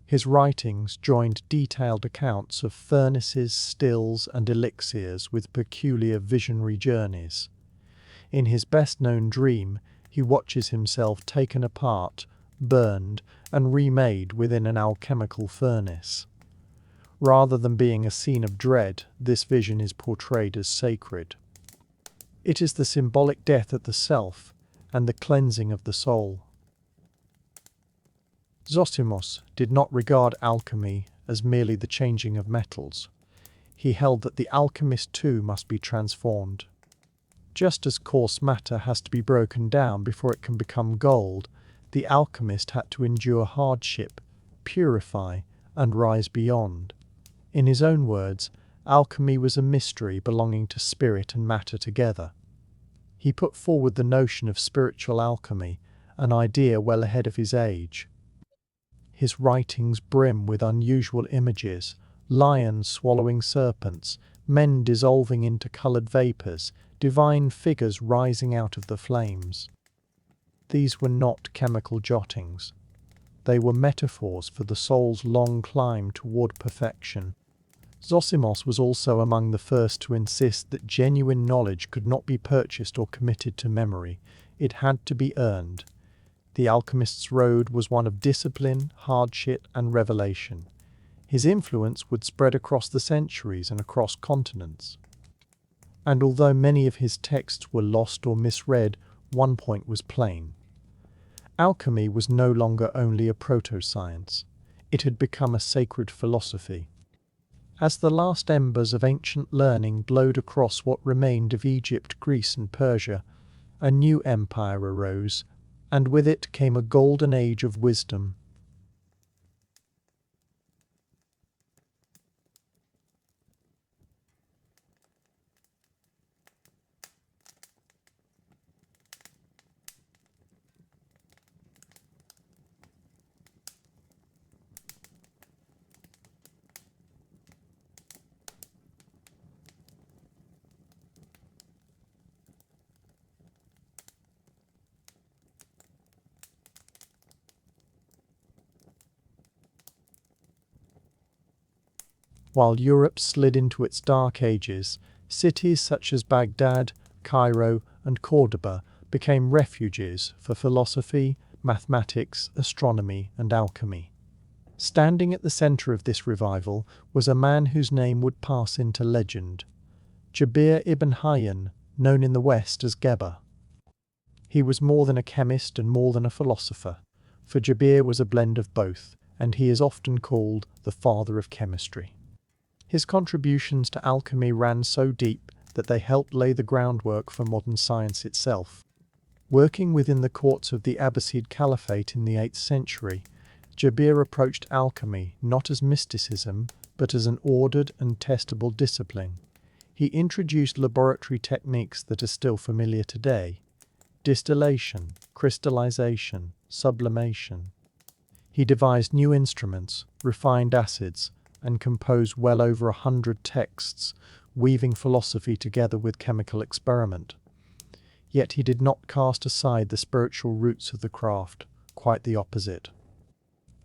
His writings joined detailed accounts of furnaces, stills, and elixirs with peculiar visionary journeys. In his best-known dream, he watches himself taken apart, burned, and remade within an alchemical furnace. Rather than being a scene of dread, this vision is portrayed as sacred. It is the symbolic death of the self and the cleansing of the soul. Zosimos did not regard alchemy as merely the changing of metals. He held that the alchemist too must be transformed. Just as coarse matter has to be broken down before it can become gold, the alchemist had to endure hardship, purify, and rise beyond. In his own words, alchemy was a mystery belonging to spirit and matter together. He put forward the notion of spiritual alchemy, an idea well ahead of his age. His writings brim with unusual images, lions swallowing serpents, men dissolving into coloured vapours, divine figures rising out of the flames. These were not chemical jottings. They were metaphors for the soul's long climb toward perfection. Zosimos was also among the first to insist that genuine knowledge could not be purchased or committed to memory. It had to be earned. The alchemist's road was one of discipline, hardship, and revelation. His influence would spread across the centuries and across continents. And although many of his texts were lost or misread, one point was plain. Alchemy was no longer only a proto-science. It had become a sacred philosophy. As the last embers of ancient learning glowed across what remained of Egypt, Greece, and Persia, a new empire arose, and with it came a golden age of wisdom. While Europe slid into its dark ages, cities such as Baghdad, Cairo, and Cordoba became refuges for philosophy, mathematics, astronomy, and alchemy. Standing at the centre of this revival was a man whose name would pass into legend, Jabir ibn Hayyan, known in the West as Geber. He was more than a chemist and more than a philosopher, for Jabir was a blend of both, and he is often called the father of chemistry. His contributions to alchemy ran so deep that they helped lay the groundwork for modern science itself. Working within the courts of the Abbasid Caliphate in the 8th century, Jabir approached alchemy not as mysticism, but as an ordered and testable discipline. He introduced laboratory techniques that are still familiar today: distillation, crystallization, sublimation. He devised new instruments, refined acids, and composed well over 100 texts, weaving philosophy together with chemical experiment. Yet he did not cast aside the spiritual roots of the craft, quite the opposite.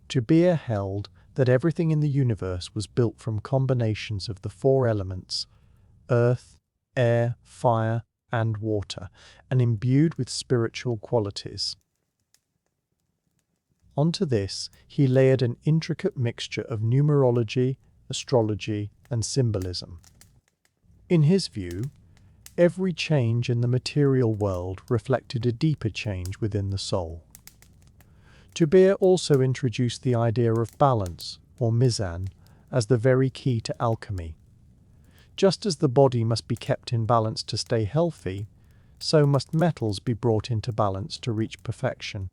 Jabir held that everything in the universe was built from combinations of the 4 elements: earth, air, fire, and water, and imbued with spiritual qualities. Onto this, he layered an intricate mixture of numerology, astrology, and symbolism. In his view, every change in the material world reflected a deeper change within the soul. Jabir also introduced the idea of balance, or mizan, as the very key to alchemy. Just as the body must be kept in balance to stay healthy, so must metals be brought into balance to reach perfection.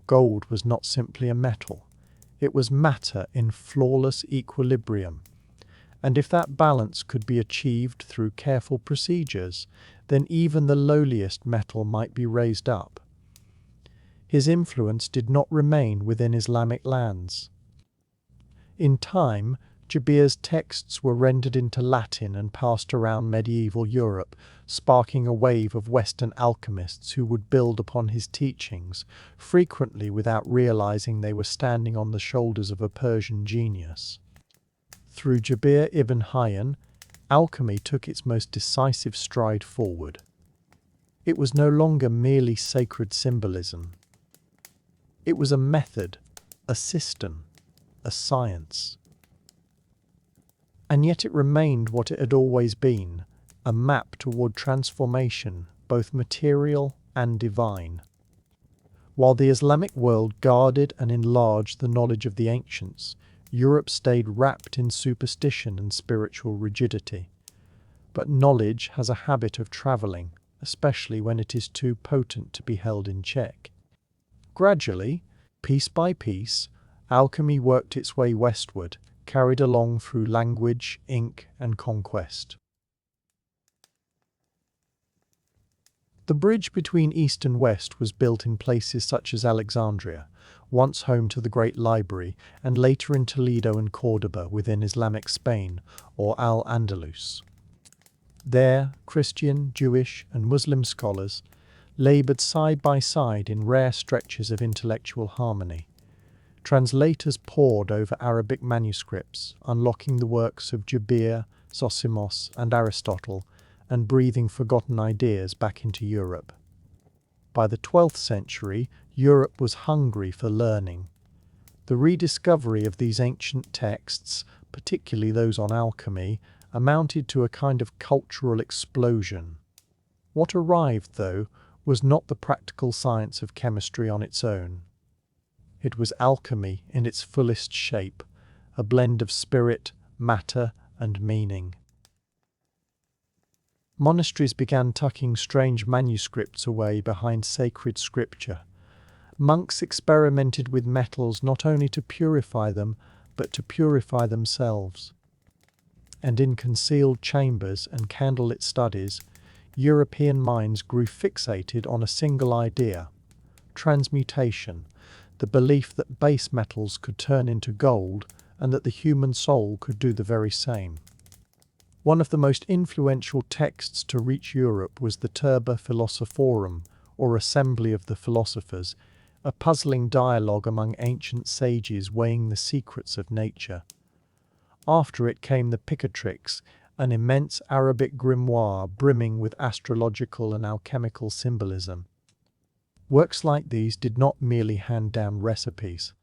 Gold was not simply a metal, it was matter in flawless equilibrium. And if that balance could be achieved through careful procedures, then even the lowliest metal might be raised up. His influence did not remain within Islamic lands. In time, Jabir's texts were rendered into Latin and passed around medieval Europe, sparking a wave of Western alchemists who would build upon his teachings, frequently without realizing they were standing on the shoulders of a Persian genius. Through Jabir ibn Hayyan, alchemy took its most decisive stride forward. It was no longer merely sacred symbolism. It was a method, a system, a science. And yet it remained what it had always been, a map toward transformation, both material and divine. While the Islamic world guarded and enlarged the knowledge of the ancients, Europe stayed wrapped in superstition and spiritual rigidity. But knowledge has a habit of travelling, especially when it is too potent to be held in check. Gradually, piece by piece, alchemy worked its way westward, carried along through language, ink, and conquest. The bridge between East and West was built in places such as Alexandria, once home to the Great Library, and later in Toledo and Córdoba within Islamic Spain, or Al-Andalus. There, Christian, Jewish, and Muslim scholars laboured side by side in rare stretches of intellectual harmony. Translators pored over Arabic manuscripts, unlocking the works of Jabir, Zosimos, and Aristotle, and breathing forgotten ideas back into Europe. By the 12th century, Europe was hungry for learning. The rediscovery of these ancient texts, particularly those on alchemy, amounted to a kind of cultural explosion. What arrived, though, was not the practical science of chemistry on its own. It was alchemy in its fullest shape, a blend of spirit, matter, and meaning. Monasteries began tucking strange manuscripts away behind sacred scripture. Monks experimented with metals not only to purify them, but to purify themselves. And in concealed chambers and candlelit studies, European minds grew fixated on a single idea: transmutation, the belief that base metals could turn into gold and that the human soul could do the very same. One of the most influential texts to reach Europe was the Turba Philosophorum, or Assembly of the Philosophers, a puzzling dialogue among ancient sages weighing the secrets of nature. After it came the Picatrix, an immense Arabic grimoire brimming with astrological and alchemical symbolism. Works like these did not merely hand down recipes.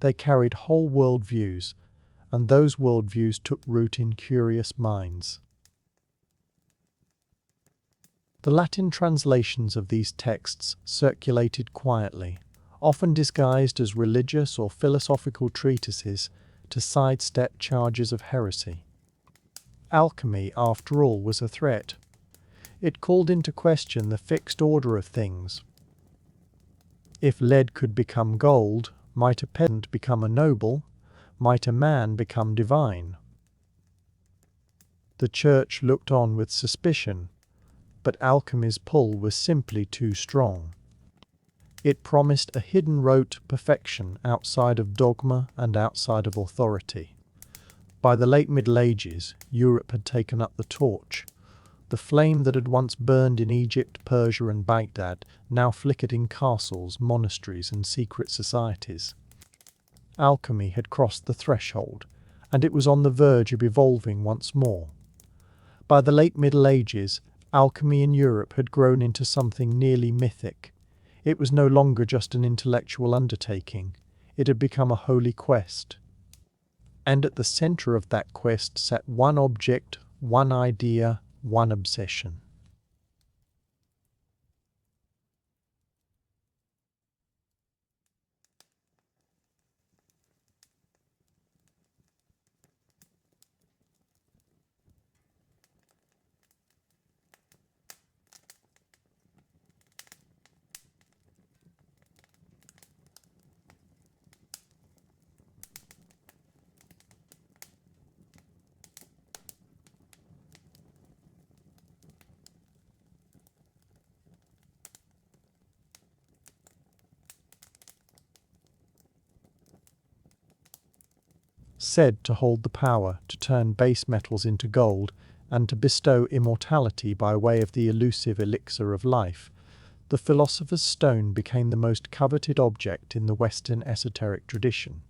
They carried whole worldviews, and those worldviews took root in curious minds. The Latin translations of these texts circulated quietly, often disguised as religious or philosophical treatises to sidestep charges of heresy. Alchemy, after all, was a threat. It called into question the fixed order of things. If lead could become gold, might a peasant become a noble? Might a man become divine? The Church looked on with suspicion, but alchemy's pull was simply too strong. It promised a hidden road to perfection outside of dogma and outside of authority. By the late Middle Ages, Europe had taken up the torch. The flame that had once burned in Egypt, Persia and Baghdad now flickered in castles, monasteries and secret societies. Alchemy had crossed the threshold, and it was on the verge of evolving once more. By the late Middle Ages, alchemy in Europe had grown into something nearly mythic. It was no longer just an intellectual undertaking. It had become a holy quest. And at the center of that quest sat one object, one idea, one obsession. Said to hold the power to turn base metals into gold and to bestow immortality by way of the elusive elixir of life, the philosopher's stone became the most coveted object in the Western esoteric tradition.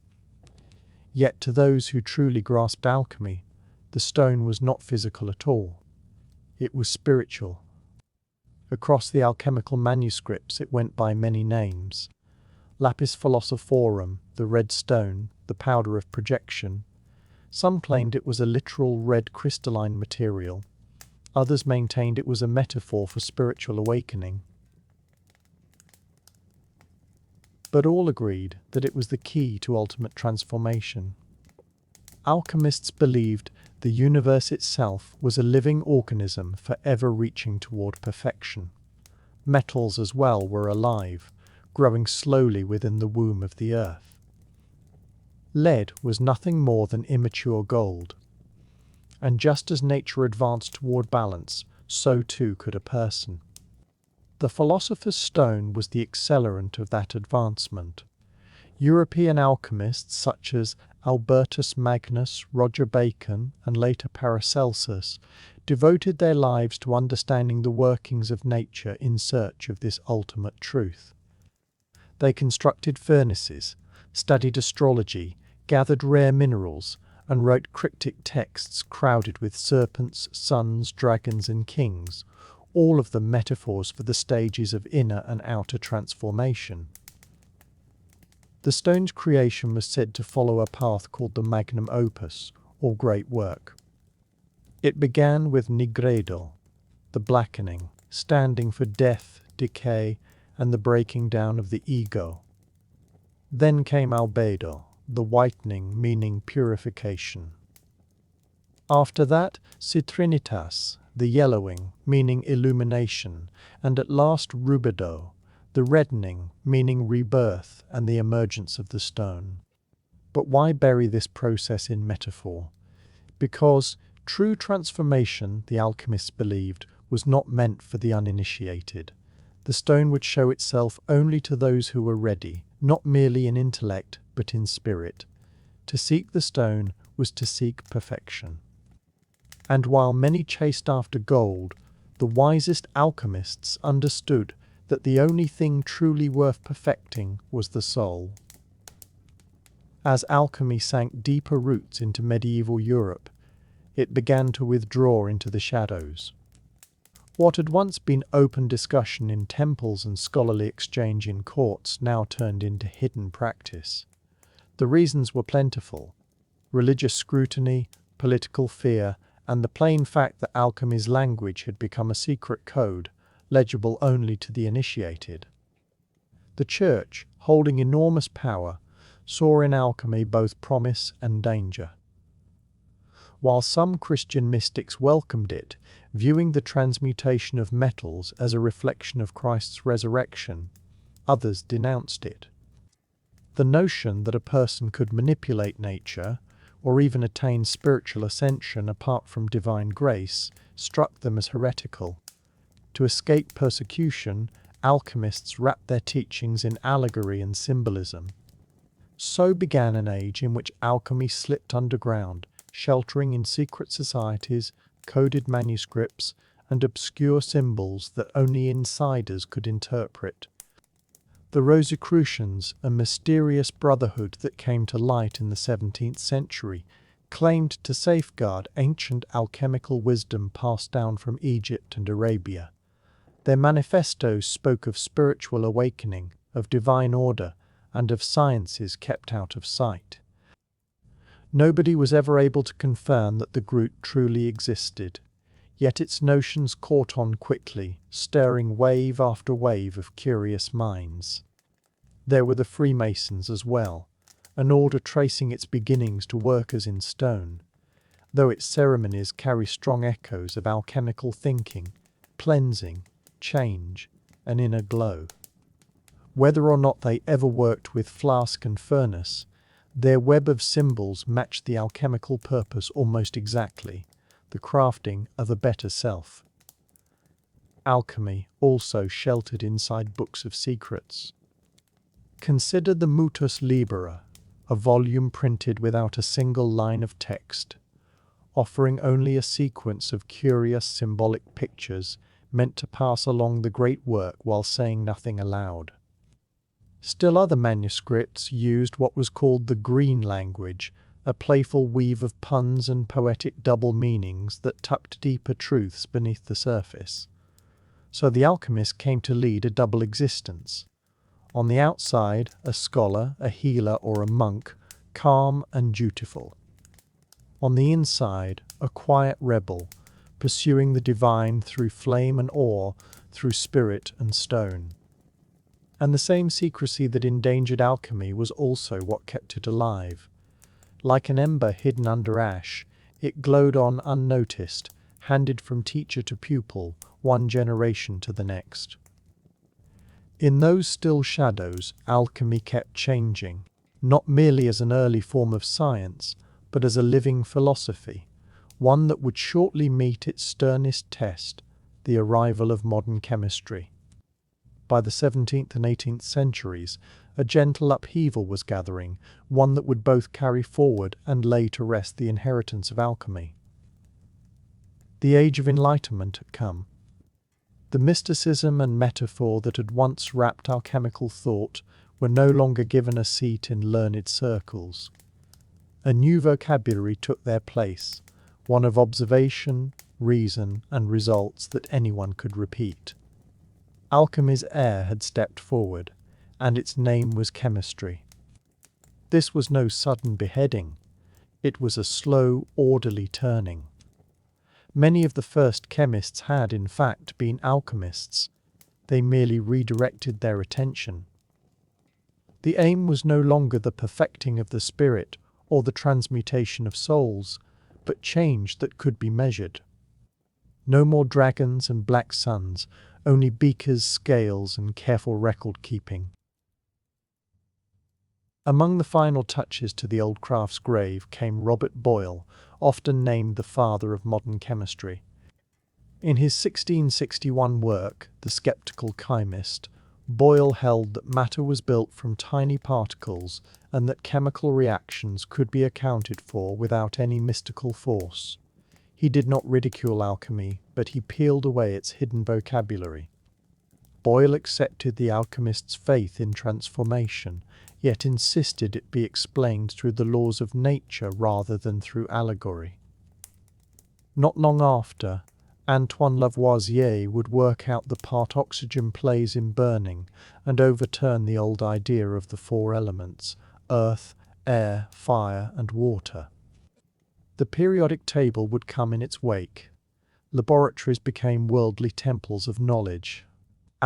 Yet to those who truly grasped alchemy, the stone was not physical at all. It was spiritual. Across the alchemical manuscripts it went by many names. Lapis philosophorum, the red stone, the powder of projection. Some claimed it was a literal red crystalline material. Others maintained it was a metaphor for spiritual awakening. But all agreed that it was the key to ultimate transformation. Alchemists believed the universe itself was a living organism forever reaching toward perfection. Metals as well were alive, growing slowly within the womb of the earth. Lead was nothing more than immature gold. And just as nature advanced toward balance, so too could a person. The philosopher's stone was the accelerant of that advancement. European alchemists such as Albertus Magnus, Roger Bacon, and later Paracelsus devoted their lives to understanding the workings of nature in search of this ultimate truth. They constructed furnaces, studied astrology, gathered rare minerals, and wrote cryptic texts crowded with serpents, suns, dragons, and kings, all of them metaphors for the stages of inner and outer transformation. The stone's creation was said to follow a path called the magnum opus, or great work. It began with nigredo, the blackening, standing for death, decay, and the breaking down of the ego. Then came albedo, the whitening, meaning purification. After that, citrinitas, the yellowing, meaning illumination, and at last rubedo, the reddening, meaning rebirth and the emergence of the stone. But why bury this process in metaphor? Because true transformation, the alchemists believed, was not meant for the uninitiated. The stone would show itself only to those who were ready, not merely in intellect, but in spirit. To seek the stone was to seek perfection. And while many chased after gold, the wisest alchemists understood that the only thing truly worth perfecting was the soul. As alchemy sank deeper roots into medieval Europe, it began to withdraw into the shadows. What had once been open discussion in temples and scholarly exchange in courts now turned into hidden practice. The reasons were plentiful: religious scrutiny, political fear, and the plain fact that alchemy's language had become a secret code, legible only to the initiated. The Church, holding enormous power, saw in alchemy both promise and danger. While some Christian mystics welcomed it, viewing the transmutation of metals as a reflection of Christ's resurrection, others denounced it. The notion that a person could manipulate nature, or even attain spiritual ascension apart from divine grace, struck them as heretical. To escape persecution, alchemists wrapped their teachings in allegory and symbolism. So began an age in which alchemy slipped underground, sheltering in secret societies, coded manuscripts, and obscure symbols that only insiders could interpret. The Rosicrucians, a mysterious brotherhood that came to light in the 17th century, claimed to safeguard ancient alchemical wisdom passed down from Egypt and Arabia. Their manifestos spoke of spiritual awakening, of divine order, and of sciences kept out of sight. Nobody was ever able to confirm that the group truly existed, yet its notions caught on quickly, stirring wave after wave of curious minds. There were the Freemasons as well, an order tracing its beginnings to workers in stone, though its ceremonies carry strong echoes of alchemical thinking, cleansing, change, an inner glow. Whether or not they ever worked with flask and furnace, their web of symbols matched the alchemical purpose almost exactly, the crafting of a better self. Alchemy also sheltered inside books of secrets. Consider the Mutus Libera, a volume printed without a single line of text, offering only a sequence of curious symbolic pictures meant to pass along the great work while saying nothing aloud. Still other manuscripts used what was called the green language, a playful weave of puns and poetic double meanings that tucked deeper truths beneath the surface. So the alchemist came to lead a double existence. On the outside, a scholar, a healer, or a monk, calm and dutiful. On the inside, a quiet rebel, pursuing the divine through flame and ore, through spirit and stone. And the same secrecy that endangered alchemy was also what kept it alive. Like an ember hidden under ash, it glowed on unnoticed, handed from teacher to pupil, one generation to the next. In those still shadows, alchemy kept changing, not merely as an early form of science, but as a living philosophy, one that would shortly meet its sternest test, the arrival of modern chemistry. By the 17th and 18th centuries, a gentle upheaval was gathering, one that would both carry forward and lay to rest the inheritance of alchemy. The Age of Enlightenment had come. The mysticism and metaphor that had once wrapped alchemical thought were no longer given a seat in learned circles. A new vocabulary took their place, one of observation, reason, and results that anyone could repeat. Alchemy's heir had stepped forward, and its name was chemistry. This was no sudden beheading. It was a slow, orderly turning. Many of the first chemists had, in fact, been alchemists. They merely redirected their attention. The aim was no longer the perfecting of the spirit or the transmutation of souls, but change that could be measured. No more dragons and black suns, only beakers, scales, and careful record-keeping. Among the final touches to the old craft's grave came Robert Boyle, often named the father of modern chemistry. In his 1661 work, The Skeptical Chemist, Boyle held that matter was built from tiny particles and that chemical reactions could be accounted for without any mystical force. He did not ridicule alchemy, but he peeled away its hidden vocabulary. Boyle accepted the alchemist's faith in transformation, yet insisted it be explained through the laws of nature rather than through allegory. Not long after, Antoine Lavoisier would work out the part oxygen plays in burning and overturn the old idea of the four elements: earth, air, fire, and water. The periodic table would come in its wake. Laboratories became worldly temples of knowledge.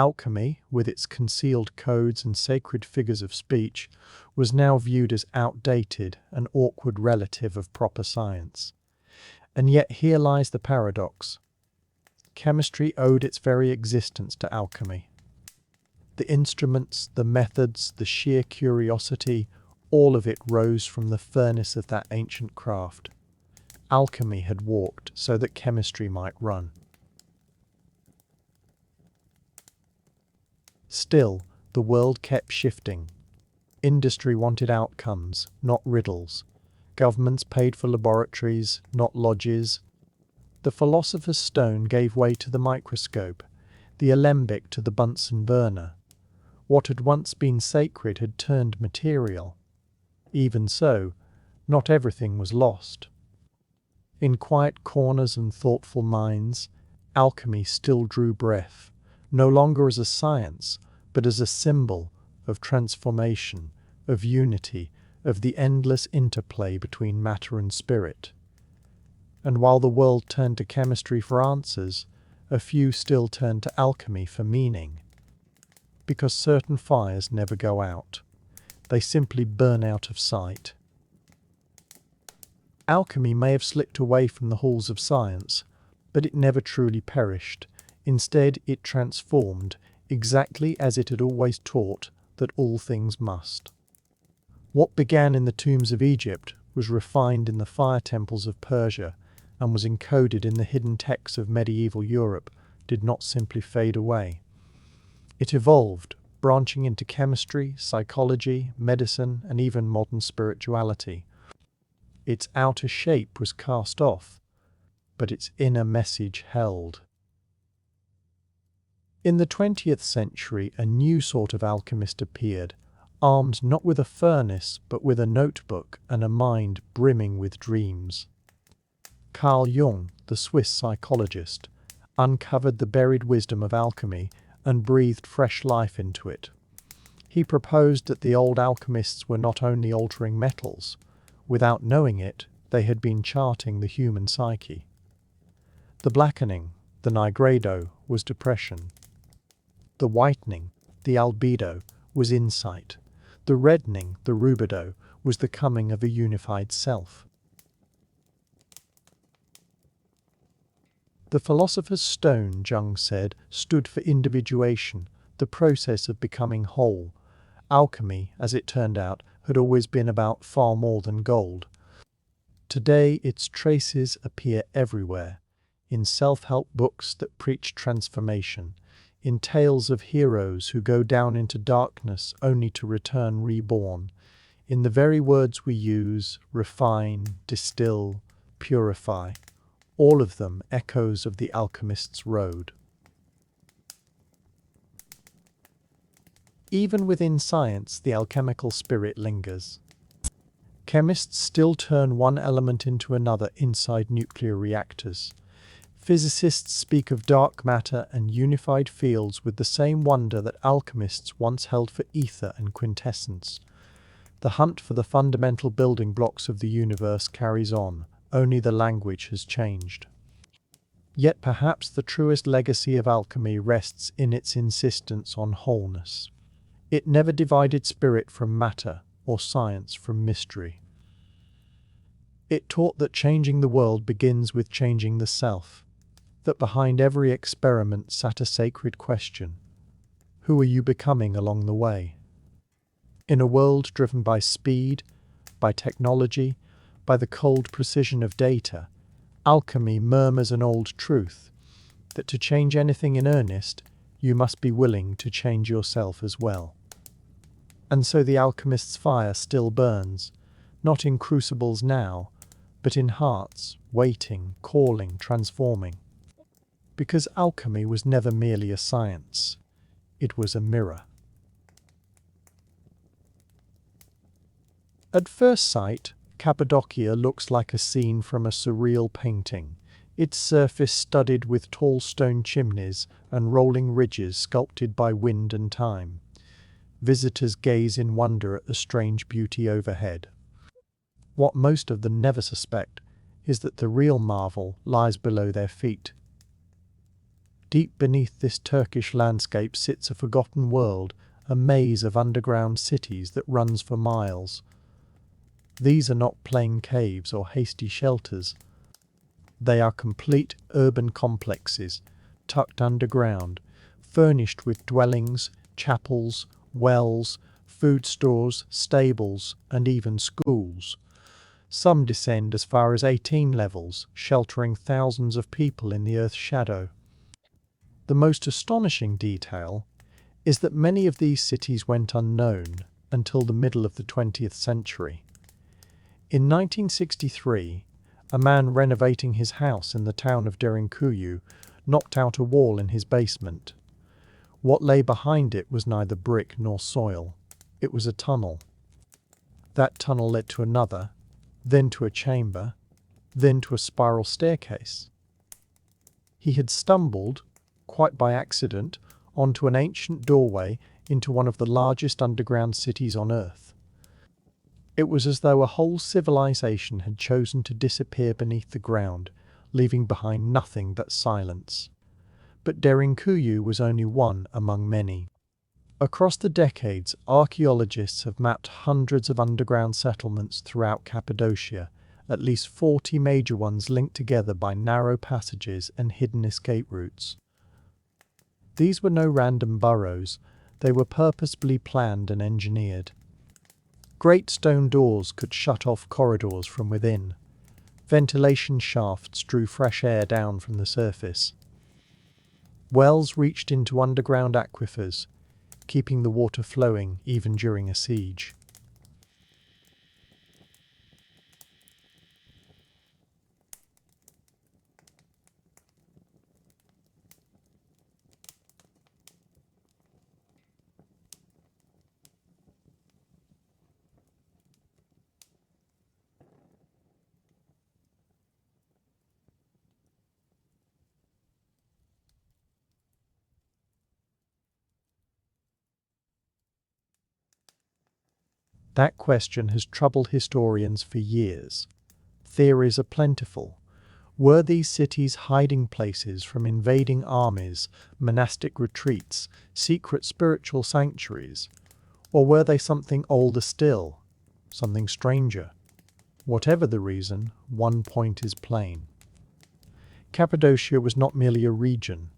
Alchemy, with its concealed codes and sacred figures of speech, was now viewed as outdated, an awkward relative of proper science. And yet here lies the paradox. Chemistry owed its very existence to alchemy. The instruments, the methods, the sheer curiosity, all of it rose from the furnace of that ancient craft. Alchemy had walked so that chemistry might run. Still, the world kept shifting. Industry wanted outcomes, not riddles. Governments paid for laboratories, not lodges. The philosopher's stone gave way to the microscope, the alembic to the Bunsen burner. What had once been sacred had turned material. Even so, not everything was lost. In quiet corners and thoughtful minds, alchemy still drew breath, no longer as a science, but as a symbol of transformation, of unity, of the endless interplay between matter and spirit. And while the world turned to chemistry for answers, a few still turned to alchemy for meaning. Because certain fires never go out. They simply burn out of sight. Alchemy may have slipped away from the halls of science, but it never truly perished. Instead, it transformed, exactly as it had always taught that all things must. What began in the tombs of Egypt was refined in the fire temples of Persia and was encoded in the hidden texts of medieval Europe did not simply fade away. It evolved, branching into chemistry, psychology, medicine, and even modern spirituality. Its outer shape was cast off, but its inner message held. In the 20th century, a new sort of alchemist appeared, armed not with a furnace, but with a notebook and a mind brimming with dreams. Carl Jung, the Swiss psychologist, uncovered the buried wisdom of alchemy and breathed fresh life into it. He proposed that the old alchemists were not only altering metals. Without knowing it, they had been charting the human psyche. The blackening, the nigredo, was depression. The whitening, the albedo, was insight. The reddening, the rubedo, was the coming of a unified self. The philosopher's stone, Jung said, stood for individuation, the process of becoming whole. Alchemy, as it turned out, had always been about far more than gold. Today its traces appear everywhere, in self-help books that preach transformation, in tales of heroes who go down into darkness only to return reborn, in the very words we use, refine, distill, purify, all of them echoes of the alchemist's road. Even within science, the alchemical spirit lingers. Chemists still turn one element into another inside nuclear reactors. Physicists speak of dark matter and unified fields with the same wonder that alchemists once held for ether and quintessence. The hunt for the fundamental building blocks of the universe carries on, only the language has changed. Yet perhaps the truest legacy of alchemy rests in its insistence on wholeness. It never divided spirit from matter or science from mystery. It taught that changing the world begins with changing the self, that behind every experiment sat a sacred question. Who are you becoming along the way? In a world driven by speed, by technology, by the cold precision of data, alchemy murmurs an old truth, that to change anything in earnest, you must be willing to change yourself as well. And so the alchemist's fire still burns, not in crucibles now, but in hearts, waiting, calling, transforming. Because alchemy was never merely a science, it was a mirror. At first sight, Cappadocia looks like a scene from a surreal painting, its surface studded with tall stone chimneys and rolling ridges sculpted by wind and time. Visitors gaze in wonder at the strange beauty overhead. What most of them never suspect is that the real marvel lies below their feet. Deep beneath this Turkish landscape sits a forgotten world, a maze of underground cities that runs for miles. These are not plain caves or hasty shelters. They are complete urban complexes, tucked underground, furnished with dwellings, chapels, wells, food stores, stables, and even schools. Some descend as far as 18 levels, sheltering thousands of people in the earth's shadow. The most astonishing detail is that many of these cities went unknown until the middle of the 20th century. In 1963, a man renovating his house in the town of Derinkuyu knocked out a wall in his basement. What lay behind it was neither brick nor soil. It was a tunnel. That tunnel led to another, then to a chamber, then to a spiral staircase. He had stumbled, quite by accident, onto an ancient doorway into one of the largest underground cities on Earth. It was as though a whole civilization had chosen to disappear beneath the ground, leaving behind nothing but silence. But Derinkuyu was only one among many. Across the decades, archaeologists have mapped hundreds of underground settlements throughout Cappadocia, at least 40 major ones linked together by narrow passages and hidden escape routes. These were no random burrows, they were purposefully planned and engineered. Great stone doors could shut off corridors from within. Ventilation shafts drew fresh air down from the surface. Wells reached into underground aquifers, keeping the water flowing even during a siege. That question has troubled historians for years. Theories are plentiful. Were these cities hiding places from invading armies, monastic retreats, secret spiritual sanctuaries? Or were they something older still, something stranger? Whatever the reason, one point is plain. Cappadocia was not merely a region.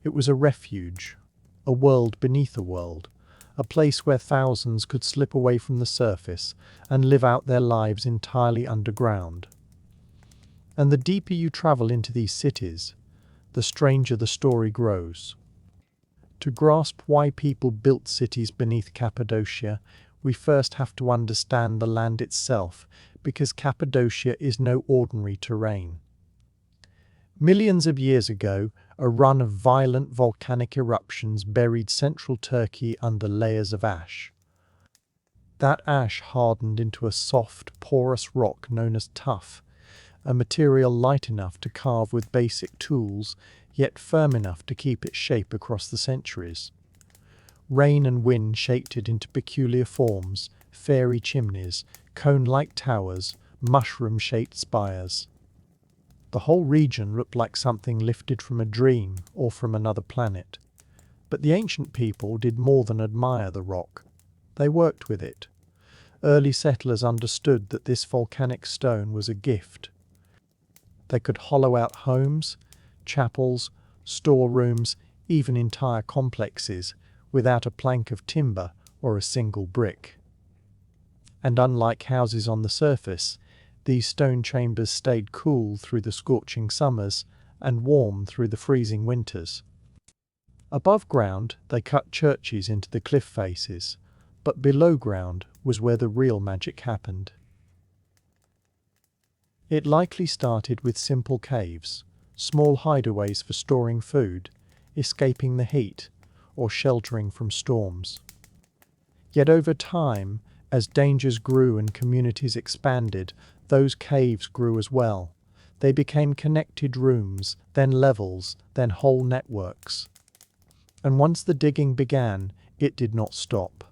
It was a refuge, a world beneath a world, a place where thousands could slip away from the surface and live out their lives entirely underground. And the deeper you travel into these cities, the stranger the story grows. To grasp why people built cities beneath Cappadocia, we first have to understand the land itself, because Cappadocia is no ordinary terrain. Millions of years ago, a run of violent volcanic eruptions buried central Turkey under layers of ash. That ash hardened into a soft, porous rock known as tuff, a material light enough to carve with basic tools, yet firm enough to keep its shape across the centuries. Rain and wind shaped it into peculiar forms, fairy chimneys, cone-like towers, mushroom-shaped spires. The whole region looked like something lifted from a dream or from another planet. But the ancient people did more than admire the rock. They worked with it. Early settlers understood that this volcanic stone was a gift. They could hollow out homes, chapels, storerooms, even entire complexes, without a plank of timber or a single brick. And unlike houses on the surface, these stone chambers stayed cool through the scorching summers and warm through the freezing winters. Above ground, they cut churches into the cliff faces, but below ground was where the real magic happened. It likely started with simple caves, small hideaways for storing food, escaping the heat, or sheltering from storms. Yet over time, as dangers grew and communities expanded, those caves grew as well. They became connected rooms, then levels, then whole networks. And once the digging began, it did not stop.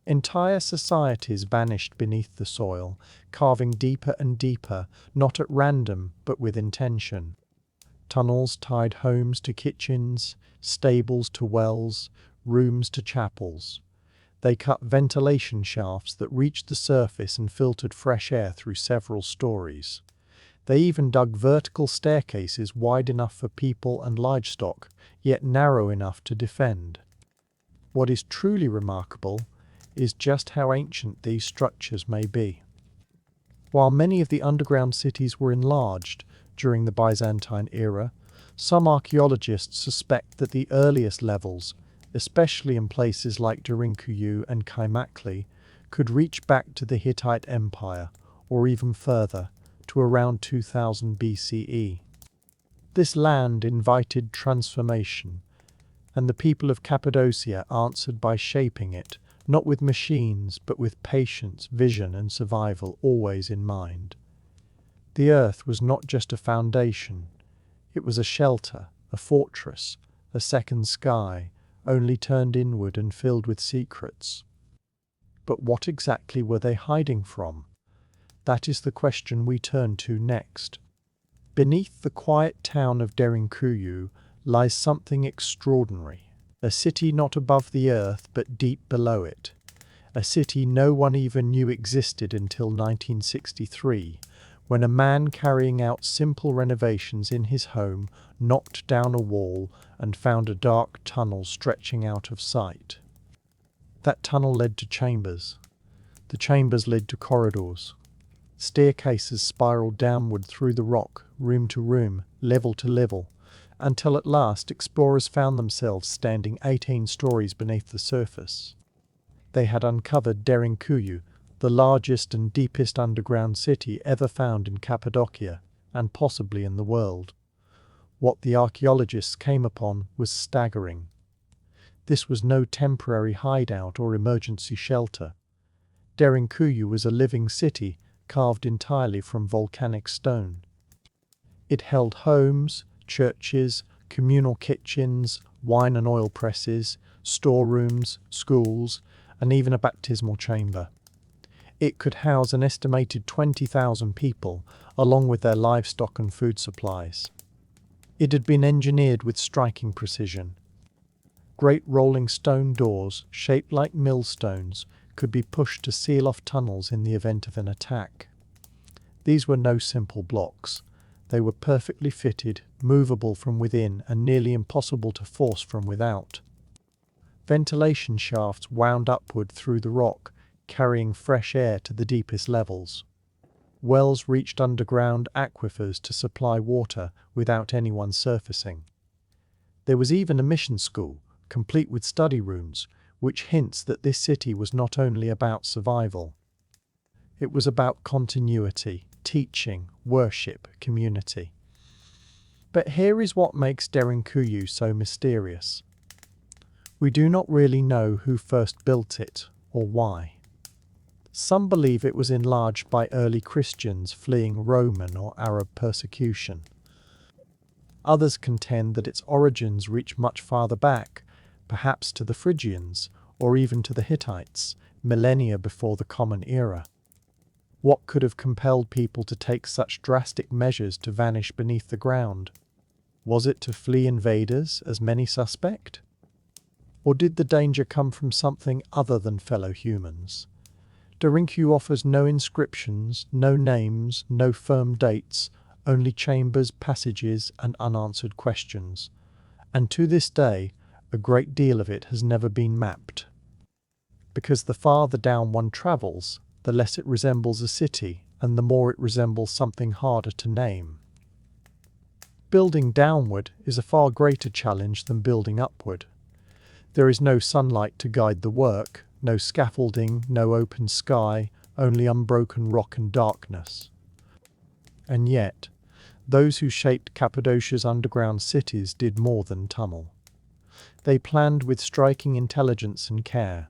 Entire societies vanished beneath the soil, carving deeper and deeper, not at random, but with intention. Tunnels tied homes to kitchens, stables to wells, rooms to chapels. They cut ventilation shafts that reached the surface and filtered fresh air through several stories. They even dug vertical staircases wide enough for people and livestock, yet narrow enough to defend. What is truly remarkable is just how ancient these structures may be. While many of the underground cities were enlarged during the Byzantine era, some archaeologists suspect that the earliest levels, especially in places like Derinkuyu and Kaimakli, could reach back to the Hittite Empire, or even further, to around 2000 BCE. This land invited transformation, and the people of Cappadocia answered by shaping it, not with machines, but with patience, vision, and survival always in mind. The earth was not just a foundation, it was a shelter, a fortress, a second sky, only turned inward and filled with secrets. But what exactly were they hiding from? That is the question we turn to next. Beneath the quiet town of Derinkuyu lies something extraordinary. A city not above the earth but deep below it. A city no one even knew existed until 1963, when a man carrying out simple renovations in his home knocked down a wall and found a dark tunnel stretching out of sight. That tunnel led to chambers. The chambers led to corridors. Staircases spiraled downward through the rock, room to room, level to level, until at last explorers found themselves standing 18 stories beneath the surface. They had uncovered Derinkuyu, the largest and deepest underground city ever found in Cappadocia, and possibly in the world. What the archaeologists came upon was staggering. This was no temporary hideout or emergency shelter. Derinkuyu was a living city, carved entirely from volcanic stone. It held homes, churches, communal kitchens, wine and oil presses, storerooms, schools, and even a baptismal chamber. It could house an estimated 20,000 people, along with their livestock and food supplies. It had been engineered with striking precision. Great rolling stone doors, shaped like millstones, could be pushed to seal off tunnels in the event of an attack. These were no simple blocks. They were perfectly fitted, movable from within, and nearly impossible to force from without. Ventilation shafts wound upward through the rock, carrying fresh air to the deepest levels. Wells reached underground aquifers to supply water without anyone surfacing. There was even a mission school, complete with study rooms, which hints that this city was not only about survival. It was about continuity, teaching, worship, community. But here is what makes Derinkuyu so mysterious. We do not really know who first built it or why. Some believe it was enlarged by early Christians fleeing Roman or Arab persecution. Others contend that its origins reach much farther back, perhaps to the Phrygians or even to the Hittites, millennia before the Common Era. What could have compelled people to take such drastic measures to vanish beneath the ground? Was it to flee invaders, as many suspect? Or did the danger come from something other than fellow humans? Derinkuyu offers no inscriptions, no names, no firm dates, only chambers, passages, and unanswered questions. And to this day, a great deal of it has never been mapped. Because the farther down one travels, the less it resembles a city, and the more it resembles something harder to name. Building downward is a far greater challenge than building upward. There is no sunlight to guide the work, no scaffolding, no open sky, only unbroken rock and darkness. And yet, those who shaped Cappadocia's underground cities did more than tunnel. They planned with striking intelligence and care,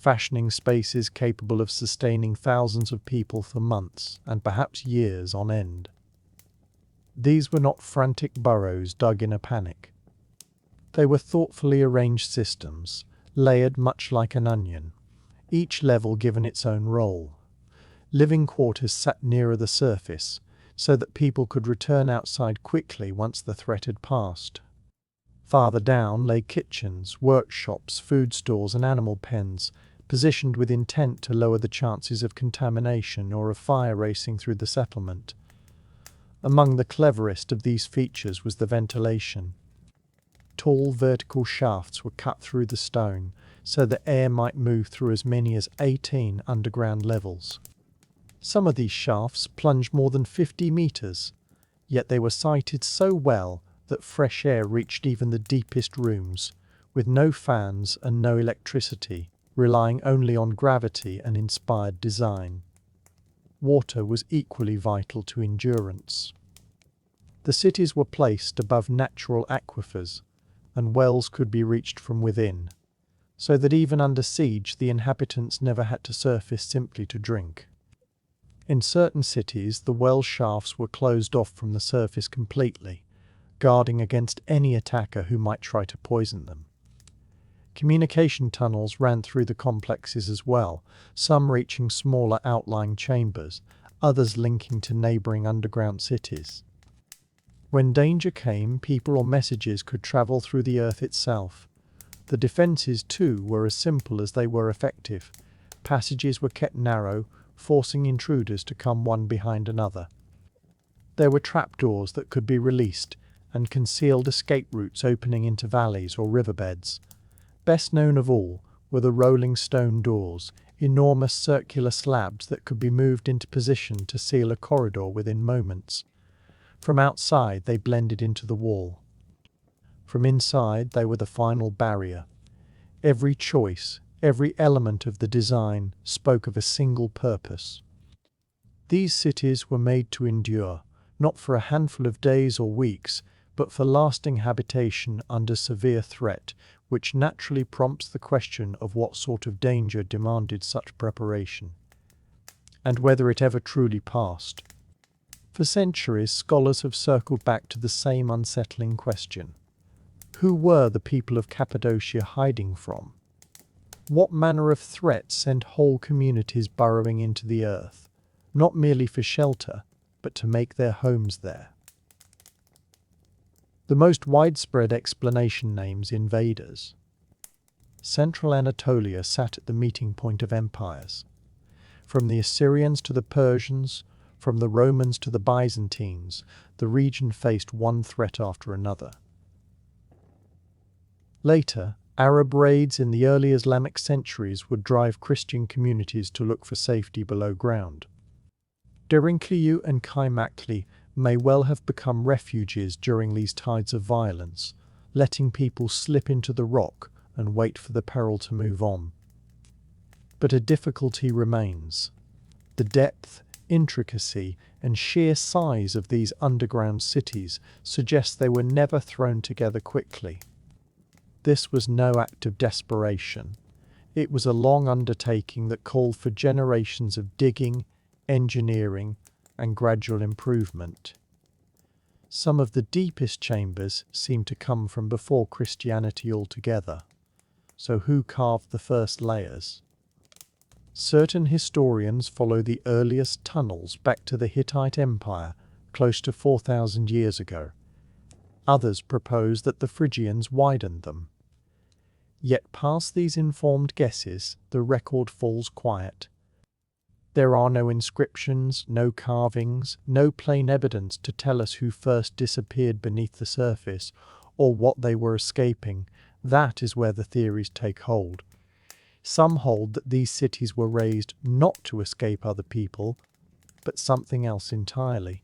fashioning spaces capable of sustaining thousands of people for months and perhaps years on end. These were not frantic burrows dug in a panic. They were thoughtfully arranged systems, layered much like an onion, each level given its own role. Living quarters sat nearer the surface, so that people could return outside quickly once the threat had passed. Farther down lay kitchens, workshops, food stores and animal pens, positioned with intent to lower the chances of contamination or of fire racing through the settlement. Among the cleverest of these features was the ventilation. Tall vertical shafts were cut through the stone, so that air might move through as many as 18 underground levels. Some of these shafts plunged more than 50 meters, yet they were sited so well that fresh air reached even the deepest rooms, with no fans and no electricity, relying only on gravity and inspired design. Water was equally vital to endurance. The cities were placed above natural aquifers, and wells could be reached from within, so that even under siege the inhabitants never had to surface simply to drink. In certain cities the well shafts were closed off from the surface completely, guarding against any attacker who might try to poison them. Communication tunnels ran through the complexes as well, some reaching smaller outlying chambers, others linking to neighbouring underground cities. When danger came, people or messages could travel through the earth itself. The defences, too, were as simple as they were effective. Passages were kept narrow, forcing intruders to come one behind another. There were trapdoors that could be released, and concealed escape routes opening into valleys or riverbeds. Best known of all were the rolling stone doors, enormous circular slabs that could be moved into position to seal a corridor within moments. From outside they blended into the wall. From inside they were the final barrier. Every choice, every element of the design spoke of a single purpose. These cities were made to endure, not for a handful of days or weeks, but for lasting habitation under severe threat, which naturally prompts the question of what sort of danger demanded such preparation, and whether it ever truly passed. For centuries, scholars have circled back to the same unsettling question. Who were the people of Cappadocia hiding from? What manner of threat sent whole communities burrowing into the earth, not merely for shelter, but to make their homes there? The most widespread explanation names invaders. Central Anatolia sat at the meeting point of empires. From the Assyrians to the Persians, from the Romans to the Byzantines, the region faced one threat after another. Later, Arab raids in the early Islamic centuries would drive Christian communities to look for safety below ground. Derinkliu and Kaimakli may well have become refuges during these tides of violence, letting people slip into the rock and wait for the peril to move on. But a difficulty remains. The depth, intricacy, and sheer size of these underground cities suggests they were never thrown together quickly. This was no act of desperation. It was a long undertaking that called for generations of digging, engineering, and gradual improvement. Some of the deepest chambers seem to come from before Christianity altogether. So who carved the first layers? Certain historians follow the earliest tunnels back to the Hittite Empire, close to 4,000 years ago. Others propose that the Phrygians widened them. Yet past these informed guesses, the record falls quiet. There are no inscriptions, no carvings, no plain evidence to tell us who first disappeared beneath the surface, or what they were escaping. That is where the theories take hold. Some hold that these cities were raised not to escape other people, but something else entirely.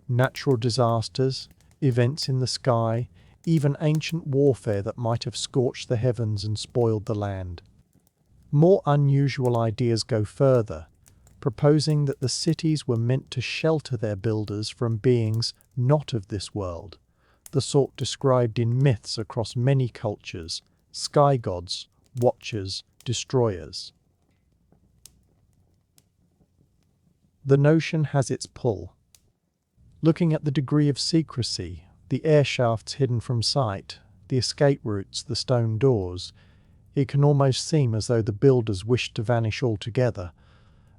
Natural disasters, events in the sky, even ancient warfare that might have scorched the heavens and spoiled the land. More unusual ideas go further, proposing that the cities were meant to shelter their builders from beings not of this world, the sort described in myths across many cultures, sky gods, watchers, destroyers. The notion has its pull. Looking at the degree of secrecy, the air shafts hidden from sight, the escape routes, the stone doors, It can almost seem as though the builders wished to vanish altogether,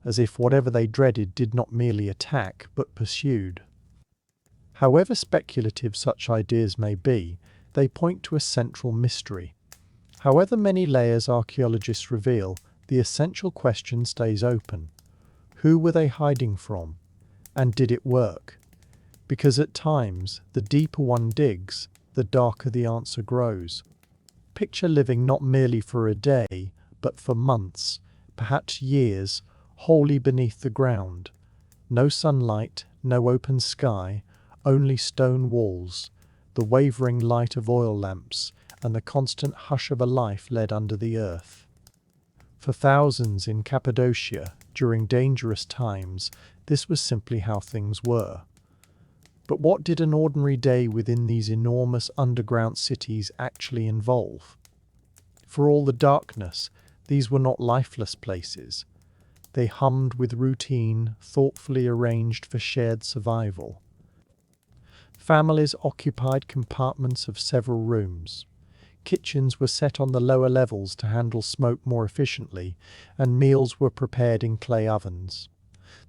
as if whatever they dreaded did not merely attack, but pursued. However speculative such ideas may be, they point to a central mystery. However many layers archaeologists reveal, the essential question stays open. Who were they hiding from? And did it work? Because at times, the deeper one digs, the darker the answer grows. Picture living not merely for a day, but for months, perhaps years, wholly beneath the ground. No sunlight, no open sky, only stone walls, the wavering light of oil lamps, and the constant hush of a life led under the earth. For thousands in Cappadocia, during dangerous times, this was simply how things were. But what did an ordinary day within these enormous underground cities actually involve? For all the darkness, these were not lifeless places. They hummed with routine, thoughtfully arranged for shared survival. Families occupied compartments of several rooms. Kitchens were set on the lower levels to handle smoke more efficiently, and meals were prepared in clay ovens.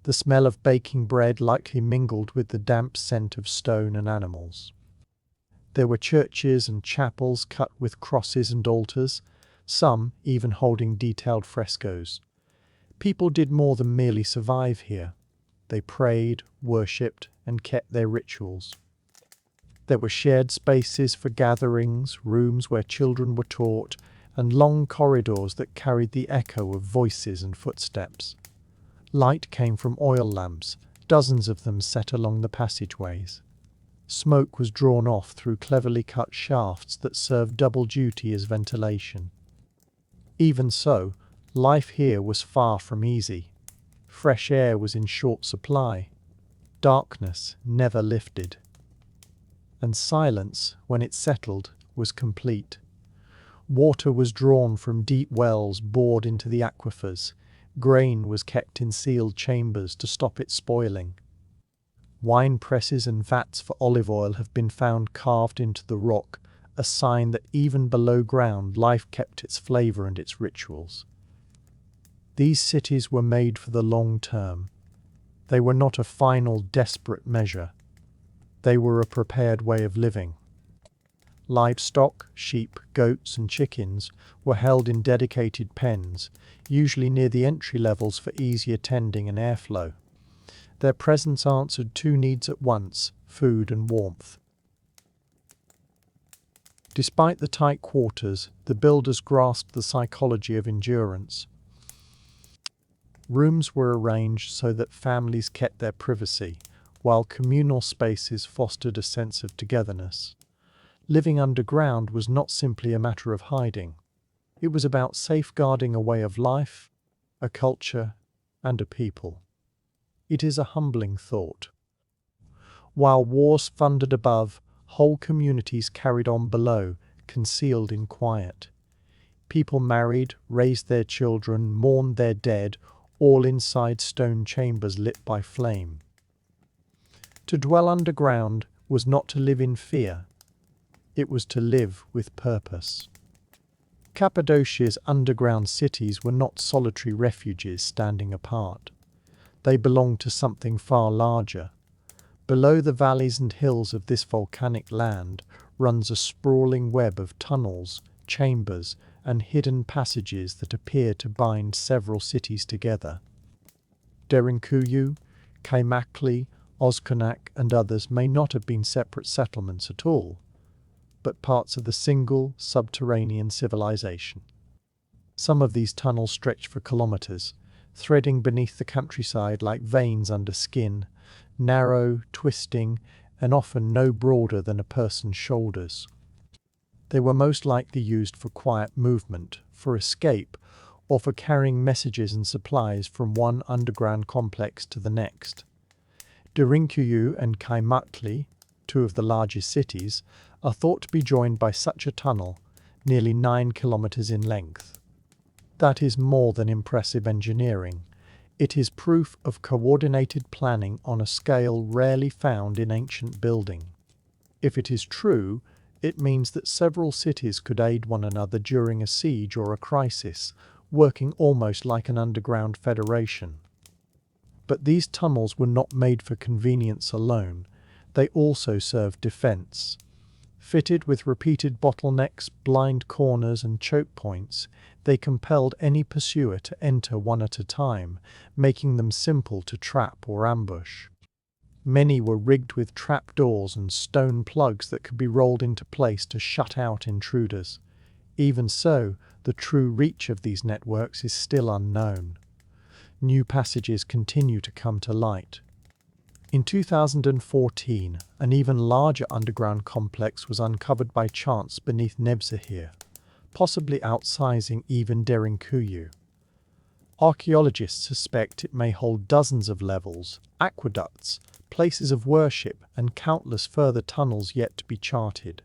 The smell of baking bread likely mingled with the damp scent of stone and animals. There were churches and chapels cut with crosses and altars, some even holding detailed frescoes. People did more than merely survive here. They prayed, worshipped, and kept their rituals. There were shared spaces for gatherings, rooms where children were taught, and long corridors that carried the echo of voices and footsteps. Light came from oil lamps, dozens of them set along the passageways. Smoke was drawn off through cleverly cut shafts that served double duty as ventilation. Even so, life here was far from easy. Fresh air was in short supply. Darkness never lifted. And silence, when it settled, was complete. Water was drawn from deep wells bored into the aquifers. Grain was kept in sealed chambers to stop it spoiling. Wine presses and vats for olive oil have been found carved into the rock, a sign that even below ground life kept its flavor and its rituals. These cities were made for the long term. They were not a final, desperate measure. They were a prepared way of living. Livestock, sheep, goats, and chickens were held in dedicated pens, usually near the entry levels for easier tending and airflow. Their presence answered two needs at once: food and warmth. Despite the tight quarters, the builders grasped the psychology of endurance. Rooms were arranged so that families kept their privacy, while communal spaces fostered a sense of togetherness. Living underground was not simply a matter of hiding. It was about safeguarding a way of life, a culture, and a people. It is a humbling thought. While wars thundered above, whole communities carried on below, concealed in quiet. People married, raised their children, mourned their dead, all inside stone chambers lit by flame. To dwell underground was not to live in fear. It was to live with purpose. Cappadocia's underground cities were not solitary refuges standing apart. They belonged to something far larger. Below the valleys and hills of this volcanic land runs a sprawling web of tunnels, chambers, and hidden passages that appear to bind several cities together. Derinkuyu, Kaimakli, Ozkonak, and others may not have been separate settlements at all, but parts of the single subterranean civilization. Some of these tunnels stretched for kilometers, threading beneath the countryside like veins under skin, narrow, twisting, and often no broader than a person's shoulders. They were most likely used for quiet movement, for escape, or for carrying messages and supplies from one underground complex to the next. Derinkuyu and Kaimakli, two of the largest cities, are thought to be joined by such a tunnel, nearly 9 kilometers in length. That is more than impressive engineering. It is proof of coordinated planning on a scale rarely found in ancient building. If it is true, It means that several cities could aid one another during a siege or a crisis, working almost like an underground federation. But these tunnels were not made for convenience alone. They also served defense. Fitted with repeated bottlenecks, blind corners, and choke points, they compelled any pursuer to enter one at a time, making them simple to trap or ambush. Many were rigged with trapdoors and stone plugs that could be rolled into place to shut out intruders. Even so, the true reach of these networks is still unknown. New passages continue to come to light. In 2014, an even larger underground complex was uncovered by chance beneath Nebzehir, possibly outsizing even Derinkuyu. Archaeologists suspect it may hold dozens of levels, aqueducts, places of worship, and countless further tunnels yet to be charted.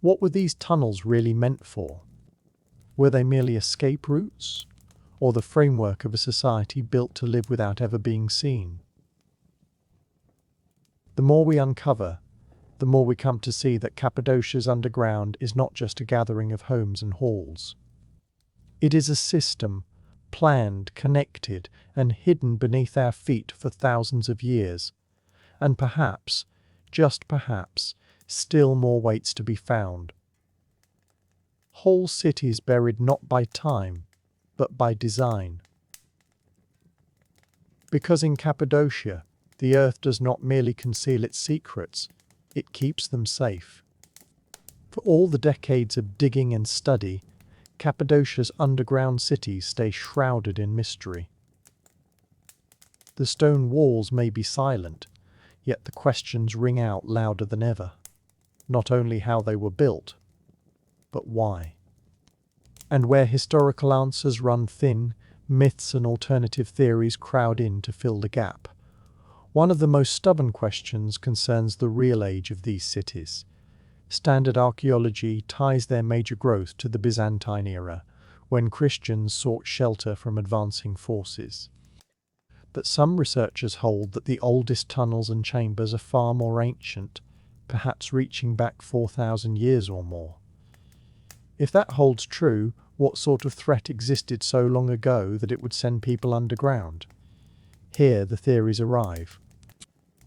What were these tunnels really meant for? Were they merely escape routes, or the framework of a society built to live without ever being seen? The more we uncover, the more we come to see that Cappadocia's underground is not just a gathering of homes and halls. It is a system, planned, connected, and hidden beneath our feet for thousands of years. And perhaps, just perhaps, still more waits to be found. Whole cities buried not by time, but by design. Because in Cappadocia, the earth does not merely conceal its secrets, it keeps them safe. For all the decades of digging and study, Cappadocia's underground cities stay shrouded in mystery. The stone walls may be silent, yet the questions ring out louder than ever. Not only how they were built, but why. And where historical answers run thin, myths and alternative theories crowd in to fill the gap. One of the most stubborn questions concerns the real age of these cities. Standard archaeology ties their major growth to the Byzantine era, when Christians sought shelter from advancing forces. But some researchers hold that the oldest tunnels and chambers are far more ancient, perhaps reaching back 4,000 years or more. If that holds true, what sort of threat existed so long ago that it would send people underground? Here the theories arrive.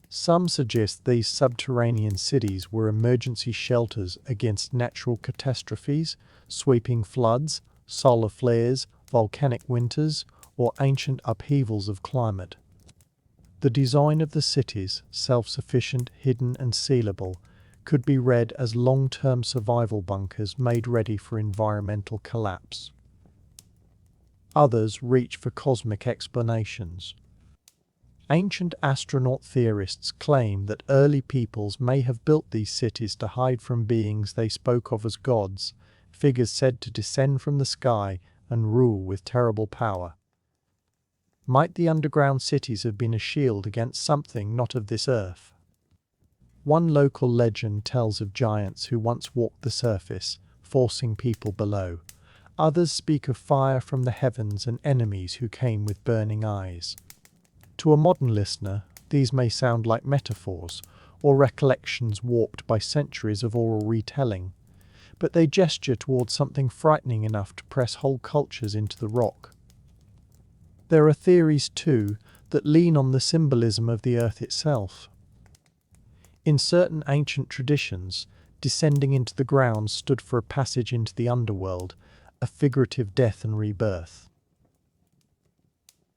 Some suggest these subterranean cities were emergency shelters against natural catastrophes, sweeping floods, solar flares, volcanic winters, or ancient upheavals of climate. The design of the cities, self-sufficient, hidden and sealable, could be read as long-term survival bunkers made ready for environmental collapse. Others reach for cosmic explanations. Ancient astronaut theorists claim that early peoples may have built these cities to hide from beings they spoke of as gods, figures said to descend from the sky and rule with terrible power. Might the underground cities have been a shield against something not of this earth? One local legend tells of giants who once walked the surface, forcing people below. Others speak of fire from the heavens and enemies who came with burning eyes. To a modern listener, these may sound like metaphors or recollections warped by centuries of oral retelling, but they gesture towards something frightening enough to press whole cultures into the rock. There are theories, too, that lean on the symbolism of the earth itself. In certain ancient traditions, descending into the ground stood for a passage into the underworld, a figurative death and rebirth.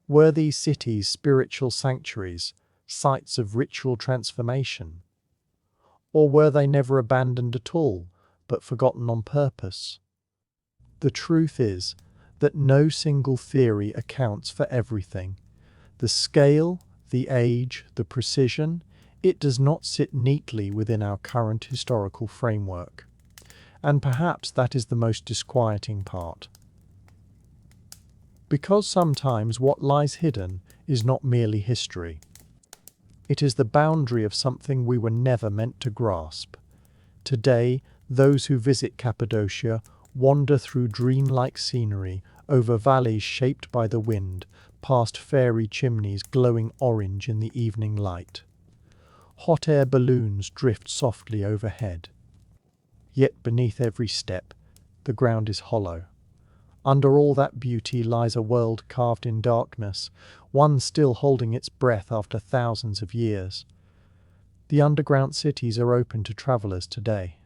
Were these cities spiritual sanctuaries, sites of ritual transformation? Or were they never abandoned at all, but forgotten on purpose? The truth is that no single theory accounts for everything. The scale, the age, the precision, it does not sit neatly within our current historical framework. And perhaps that is the most disquieting part. Because sometimes what lies hidden is not merely history. It is the boundary of something we were never meant to grasp. Today, those who visit Cappadocia wander through dreamlike scenery, over valleys shaped by the wind, past fairy chimneys glowing orange in the evening light. Hot air balloons drift softly overhead. Yet beneath every step, the ground is hollow. Under all that beauty lies a world carved in darkness, one still holding its breath after thousands of years. The underground cities are open to travelers today.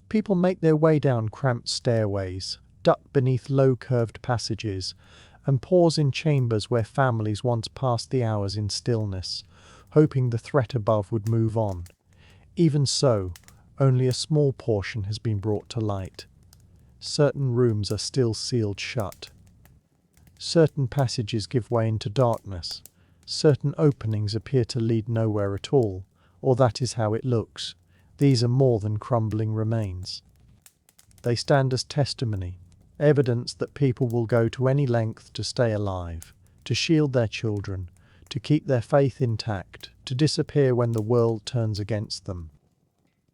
People make their way down cramped stairways, duck beneath low curved passages, and pause in chambers where families once passed the hours in stillness, hoping the threat above would move on. Even so, only a small portion has been brought to light. Certain rooms are still sealed shut. Certain passages give way into darkness. Certain openings appear to lead nowhere at all, or that is how it looks. These are more than crumbling remains. They stand as testimony, evidence that people will go to any length to stay alive, to shield their children, to keep their faith intact, to disappear when the world turns against them.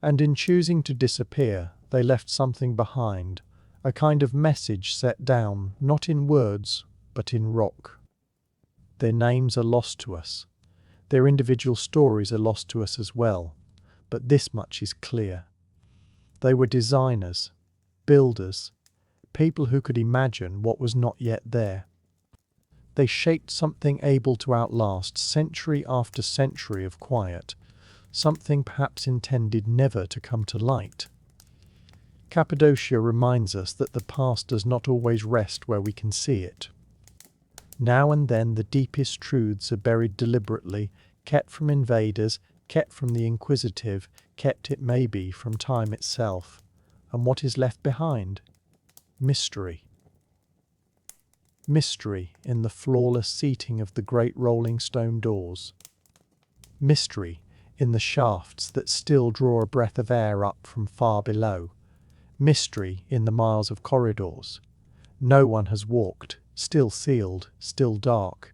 And in choosing to disappear, they left something behind, a kind of message set down, not in words, but in rock. Their names are lost to us. Their individual stories are lost to us as well. But this much is clear. They were designers, builders, people who could imagine what was not yet there. They shaped something able to outlast century after century of quiet, something perhaps intended never to come to light. Cappadocia reminds us that the past does not always rest where we can see it. Now and then the deepest truths are buried deliberately, kept from invaders, kept from the inquisitive, kept it may be from time itself. And what is left behind? Mystery. Mystery in the flawless seating of the great rolling stone doors. Mystery in the shafts that still draw a breath of air up from far below. Mystery in the miles of corridors. No one has walked, still sealed, still dark.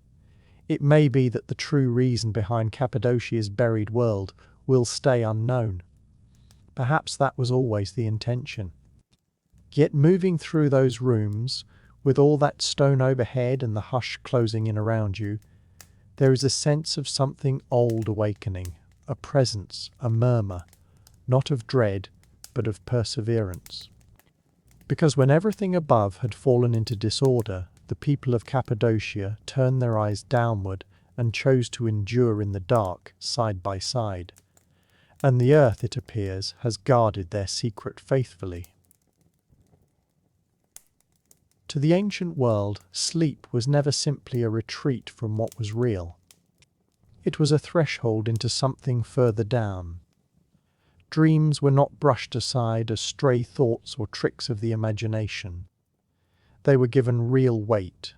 It may be that the true reason behind Cappadocia's buried world will stay unknown. Perhaps that was always the intention. Yet moving through those rooms, with all that stone overhead and the hush closing in around you, there is a sense of something old awakening, a presence, a murmur, not of dread, but of perseverance. Because when everything above had fallen into disorder, the people of Cappadocia turned their eyes downward and chose to endure in the dark, side by side. And the earth, it appears, has guarded their secret faithfully. To the ancient world, sleep was never simply a retreat from what was real. It was a threshold into something further down. Dreams were not brushed aside as stray thoughts or tricks of the imagination. They were given real weight.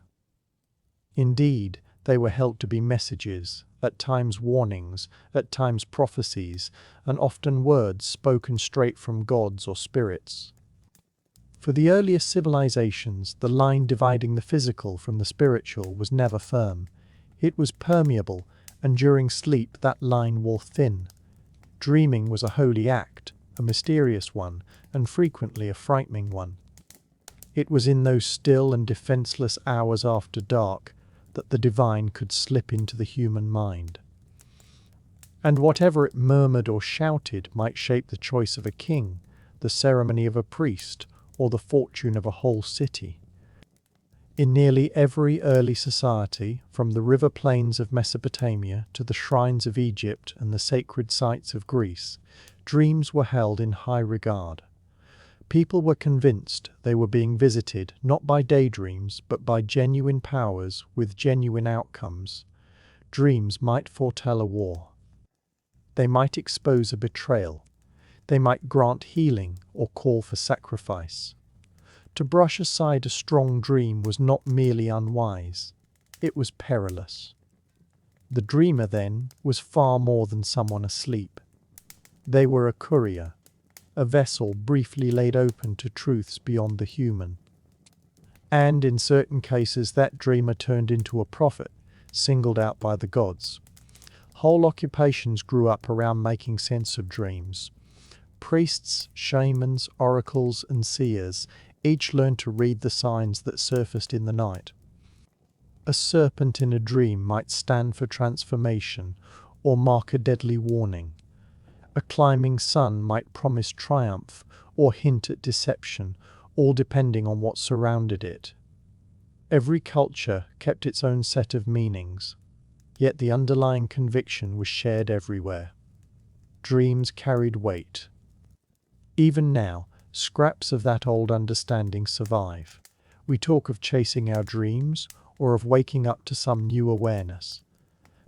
Indeed, they were held to be messages, at times warnings, at times prophecies, and often words spoken straight from gods or spirits. For the earliest civilizations, the line dividing the physical from the spiritual was never firm. It was permeable, and during sleep that line wore thin. Dreaming was a holy act, a mysterious one, and frequently a frightening one. It was in those still and defenseless hours after dark that the divine could slip into the human mind. And whatever it murmured or shouted might shape the choice of a king, the ceremony of a priest, or the fortune of a whole city. In nearly every early society, from the river plains of Mesopotamia to the shrines of Egypt and the sacred sites of Greece, dreams were held in high regard. People were convinced they were being visited not by daydreams but by genuine powers with genuine outcomes. Dreams might foretell a war. They might expose a betrayal. They might grant healing or call for sacrifice. To brush aside a strong dream was not merely unwise, it was perilous. The dreamer, then, was far more than someone asleep. They were a courier, a vessel briefly laid open to truths beyond the human. And in certain cases that dreamer turned into a prophet, singled out by the gods. Whole occupations grew up around making sense of dreams. Priests, shamans, oracles, and seers each learned to read the signs that surfaced in the night. A serpent in a dream might stand for transformation or mark a deadly warning. A climbing sun might promise triumph, or hint at deception, all depending on what surrounded it. Every culture kept its own set of meanings, yet the underlying conviction was shared everywhere. Dreams carried weight. Even now, scraps of that old understanding survive. We talk of chasing our dreams or of waking up to some new awareness.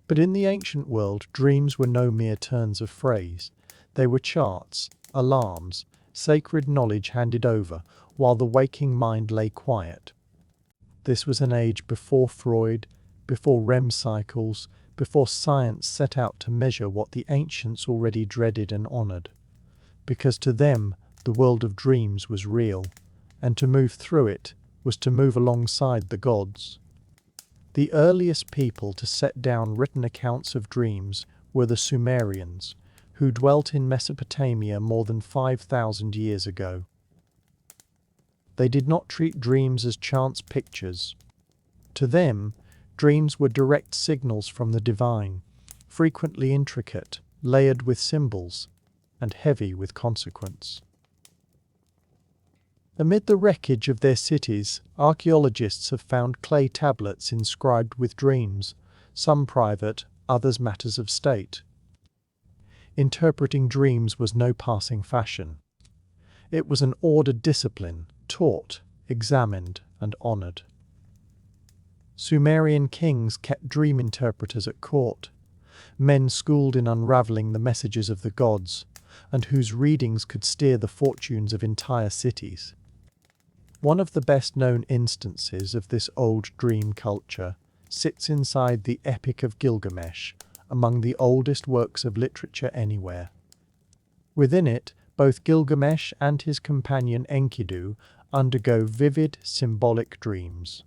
But in the ancient world, dreams were no mere turns of phrase. They were charts, alarms, sacred knowledge handed over while the waking mind lay quiet. This was an age before Freud, before REM cycles, before science set out to measure what the ancients already dreaded and honored. Because to them, the world of dreams was real, and to move through it was to move alongside the gods. The earliest people to set down written accounts of dreams were the Sumerians, who dwelt in Mesopotamia more than 5,000 years ago. They did not treat dreams as chance pictures. To them, dreams were direct signals from the divine, frequently intricate, layered with symbols, and heavy with consequence. Amid the wreckage of their cities, archaeologists have found clay tablets inscribed with dreams, some private, others matters of state. Interpreting dreams was no passing fashion. It was an ordered discipline, taught, examined, and honored. Sumerian kings kept dream interpreters at court, men schooled in unraveling the messages of the gods, and whose readings could steer the fortunes of entire cities. One of the best-known instances of this old dream culture sits inside the Epic of Gilgamesh, among the oldest works of literature anywhere. Within it, both Gilgamesh and his companion Enkidu undergo vivid, symbolic dreams.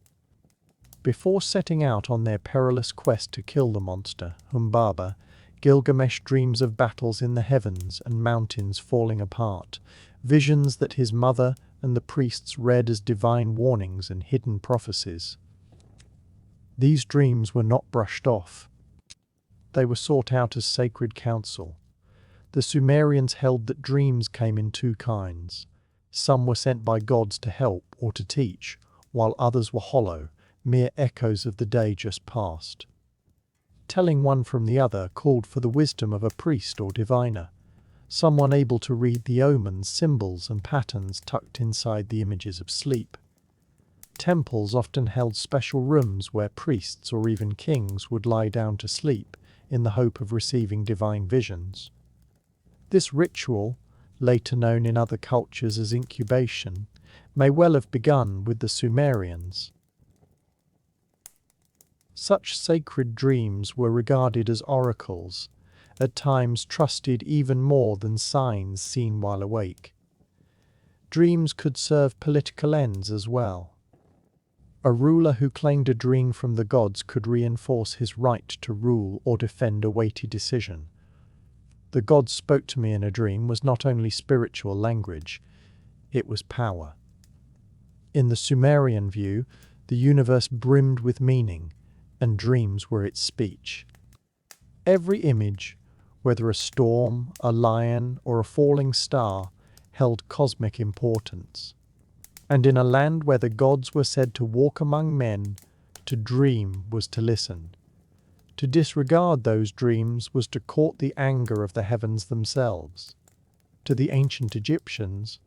Before setting out on their perilous quest to kill the monster, Humbaba, Gilgamesh dreams of battles in the heavens and mountains falling apart, visions that his mother and the priests read as divine warnings and hidden prophecies. These dreams were not brushed off. They were sought out as sacred counsel. The Sumerians held that dreams came in two kinds. Some were sent by gods to help or to teach, while others were hollow, mere echoes of the day just past. Telling one from the other called for the wisdom of a priest or diviner, someone able to read the omens, symbols, and patterns tucked inside the images of sleep. Temples often held special rooms where priests or even kings would lie down to sleep in the hope of receiving divine visions. This ritual, later known in other cultures as incubation, may well have begun with the Sumerians. Such sacred dreams were regarded as oracles, at times trusted even more than signs seen while awake. Dreams could serve political ends as well. A ruler who claimed a dream from the gods could reinforce his right to rule or defend a weighty decision. The gods spoke to me in a dream was not only spiritual language, it was power. In the Sumerian view, the universe brimmed with meaning, and dreams were its speech. Every image, whether a storm, a lion, or a falling star, held cosmic importance. And in a land where the gods were said to walk among men, to dream was to listen. To disregard those dreams was to court the anger of the heavens themselves. To the ancient Egyptians,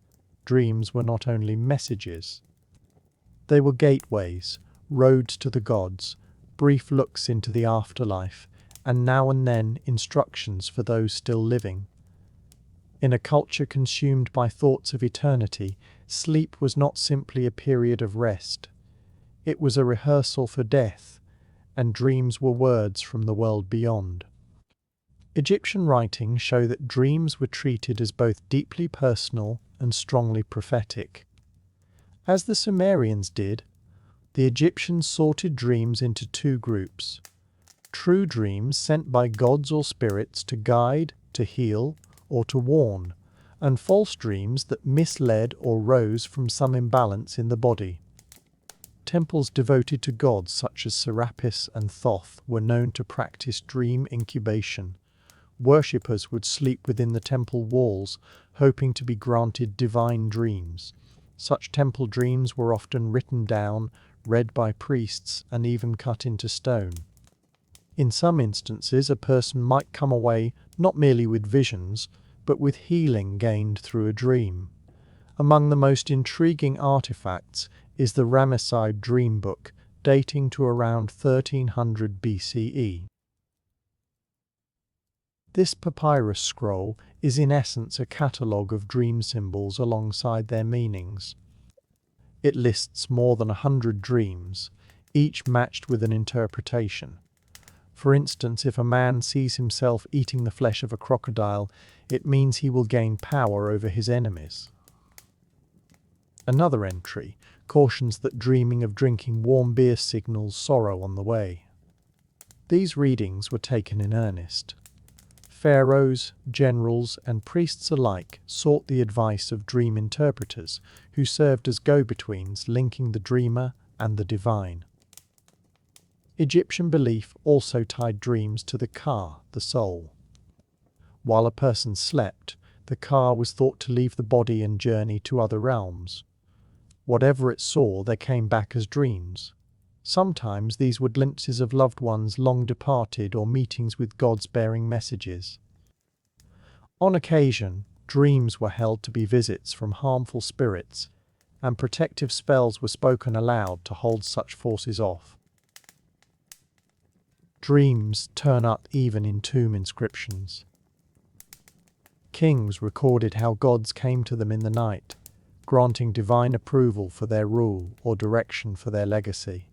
dreams were not only messages. They were gateways, roads to the gods, brief looks into the afterlife, and now and then instructions for those still living. In a culture consumed by thoughts of eternity, sleep was not simply a period of rest. It was a rehearsal for death, and dreams were words from the world beyond. Egyptian writings show that dreams were treated as both deeply personal and strongly prophetic. As the Sumerians did, the Egyptians sorted dreams into two groups: true dreams sent by gods or spirits to guide, to heal, or to warn, and false dreams that misled or rose from some imbalance in the body. Temples devoted to gods such as Serapis and Thoth were known to practice dream incubation, Worshippers would sleep within the temple walls, hoping to be granted divine dreams. Such temple dreams were often written down, read by priests, and even cut into stone. In some instances, a person might come away not merely with visions, but with healing gained through a dream. Among the most intriguing artifacts is the Ramesside Dream Book, dating to around 1300 BCE. This papyrus scroll is in essence a catalogue of dream symbols alongside their meanings. It lists more than 100 dreams, each matched with an interpretation. For instance, if a man sees himself eating the flesh of a crocodile, it means he will gain power over his enemies. Another entry cautions that dreaming of drinking warm beer signals sorrow on the way. These readings were taken in earnest. Pharaohs, generals, and priests alike sought the advice of dream interpreters, who served as go-betweens linking the dreamer and the divine. Egyptian belief also tied dreams to the ka, the soul. While a person slept, the ka was thought to leave the body and journey to other realms. Whatever it saw, there came back as dreams. Sometimes these were glimpses of loved ones long departed or meetings with gods bearing messages. On occasion, dreams were held to be visits from harmful spirits, and protective spells were spoken aloud to hold such forces off. Dreams turn up even in tomb inscriptions. Kings recorded how gods came to them in the night, granting divine approval for their rule or direction for their legacy.